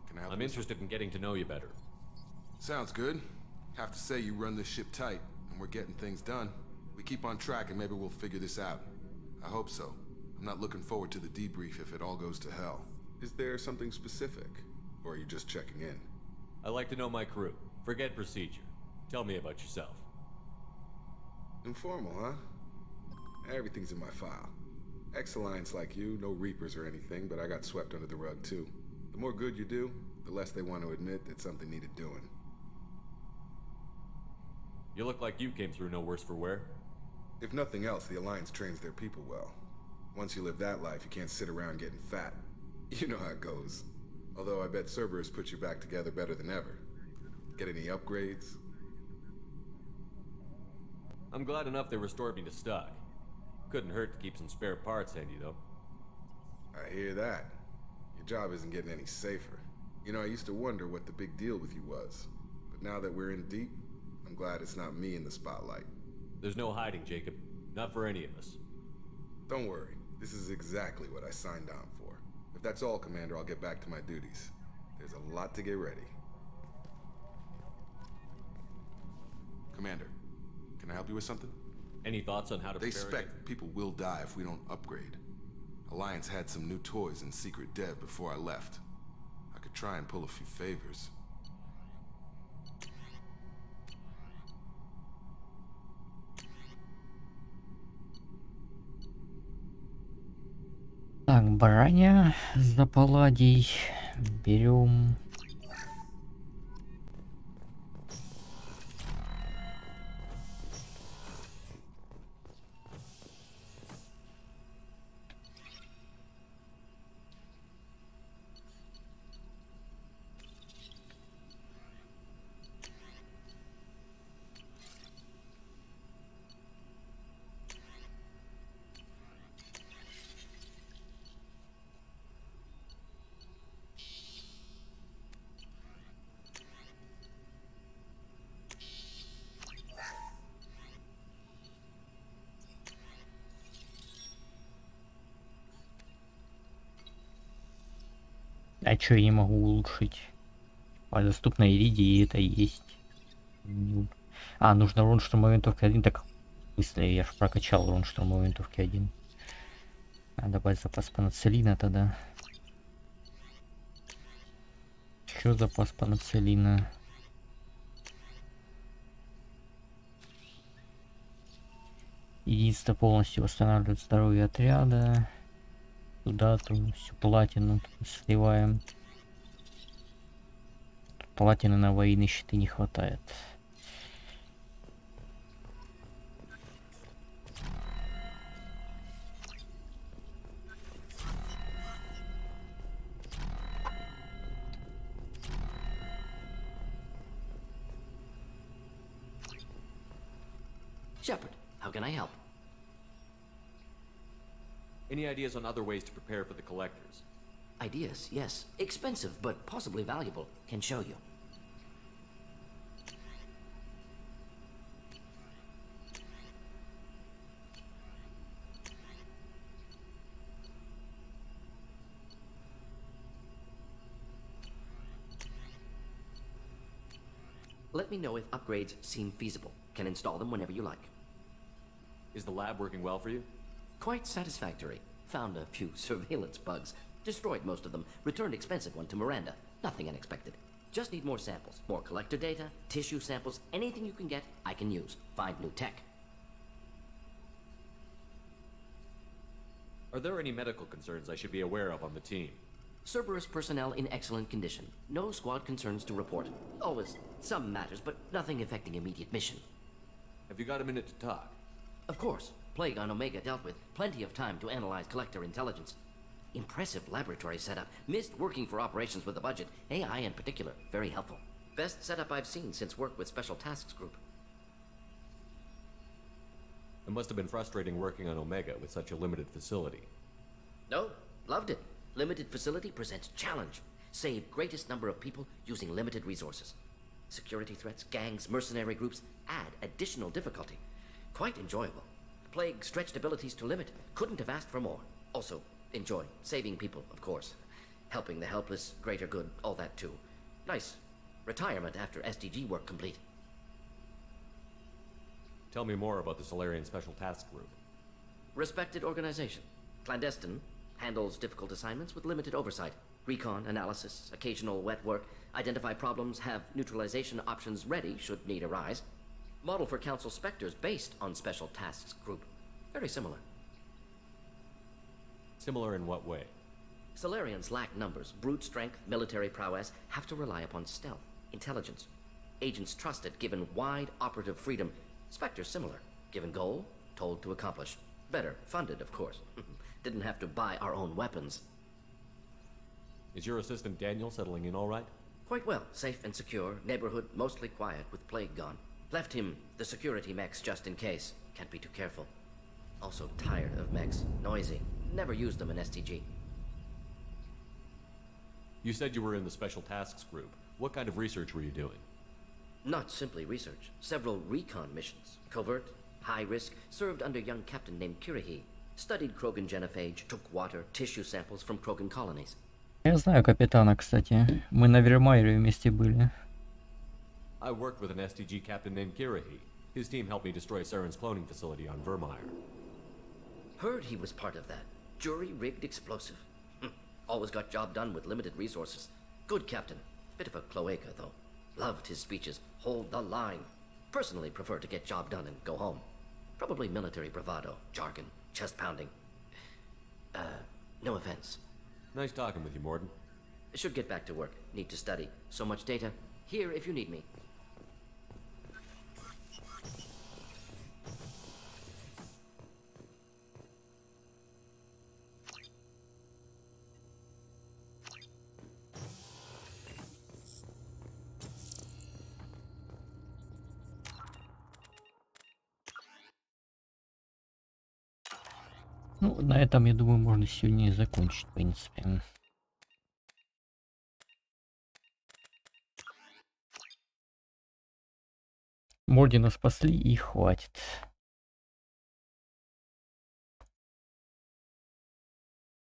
can I help I'm you? interested in getting to know you better. Sounds good. Have to say you run this ship tight, and we're getting things done. We keep on track and maybe we'll figure this out. I hope so. I'm not looking forward to the debrief if it all goes to hell. Is there something specific? Or are you just checking in? I like to know my crew. Forget procedure. Tell me about yourself. Informal, huh? Everything's in my file. Ex-Alliance like you, no Reapers or anything, but I got swept under the rug too. The more good you do, the less they want to admit that something needed doing. You look like you came through no worse for wear. If nothing else, the Alliance trains their people well. Once you live that life, you can't sit around getting fat. You know how it goes. Although I bet Cerberus put you back together better than ever. Get any upgrades? I'm glad enough they restored me to stock. Couldn't hurt to keep some spare parts handy, though. I hear that. Your job isn't getting any safer. You know, I used to wonder what the big deal with you was. But now that we're in deep, I'm glad it's not me in the spotlight. There's no hiding, Jacob. Not for any of us. Don't worry. This is exactly what I signed on for. If that's all, Commander, I'll get back to my duties. There's a lot to get ready. Commander, can I help you with something? Any thoughts on how to They prepare spec people will die if we don't upgrade. Alliance had some new toys in secret dev before I left. I could try and pull a few favors. Так, броня за палладий. Берем. А чё я не могу улучшить? По доступной иридии это есть. А, нужно урон штурмовой винтовки 1. Так, быстрее, я ж прокачал урон штурмовой винтовки 1. Надо добавить запас панацелина тогда. Еще запас панацелина. Единство полностью восстанавливает здоровье отряда. Туда всю платину сливаем. Платины на военные щиты не хватает. Shepard, how can I help? Any ideas on other ways to prepare for the collectors? Ideas, yes. Expensive, but possibly valuable. Can show you. Let me know if upgrades seem feasible. Can install them whenever you like. Is the lab working well for you? Quite satisfactory. Found a few surveillance bugs. Destroyed most of them. Returned expensive one to Miranda. Nothing unexpected. Just need more samples. More collector data, tissue samples, anything you can get, I can use. Find new tech. Are there any medical concerns I should be aware of on the team? Cerberus personnel in excellent condition. No squad concerns to report. Always some matters, but nothing affecting immediate mission. Have you got a minute to talk? Of course. Plague on Omega dealt with. Plenty of time to analyze collector intelligence. Impressive laboratory setup. Missed working for operations with a budget. AI in particular. Very helpful. Best setup I've seen since work with Special Tasks Group. It must have been frustrating working on Omega with such a limited facility. No, loved it. Limited facility presents challenge. Save greatest number of people using limited resources. Security threats, gangs, mercenary groups add additional difficulty. Quite enjoyable. Plague stretched abilities to limit. Couldn't have asked for more. Also, enjoy saving people, of course. Helping the helpless, greater good, all that too. Nice retirement after SDG work complete. Tell me more about the Solarian Special Task Group. Respected organization. Clandestine, handles difficult assignments with limited oversight. Recon, analysis, occasional wet work, identify problems, have neutralization options ready should need arise. Model for Council Spectres based on Special Tasks Group. Very similar. Similar in what way? Solarians lack numbers, brute strength, military prowess, have to rely upon stealth, intelligence. Agents trusted, given wide operative freedom. Spectres similar, given goal, told to accomplish. Better, funded, of course. Didn't have to buy our own weapons. Is your assistant Daniel settling in all right? Quite well, safe and secure, neighborhood mostly quiet with plague gone. Left him the security mechs just in case. Can't be too careful. Also tired of mechs, noisy. Never used them in STG. You said you were in the Special Tasks Group. What kind of research were you doing? Not simply research. Several recon missions. Covert, high risk, served under a young captain named Kirihi. Studied Krogan genophage, took water, tissue samples from Krogan colonies. Я знаю капитана, кстати. Мы на Вермайре вместе были. I worked with an STG captain named Kirihi. His team helped me destroy Saren's cloning facility on Vermeer. Heard he was part of that. Jury-rigged explosive. Always got job done with limited resources. Good captain. Bit of a cloaca, though. Loved his speeches. Hold the line. Personally prefer to get job done and go home. Probably military bravado, jargon, chest pounding. No offense. Nice talking with you, Morden. Should get back to work. Need to study. So much data. Here if you need me. Ну, на этом, я думаю, можно сегодня и закончить, в принципе. Мордина спасли и хватит.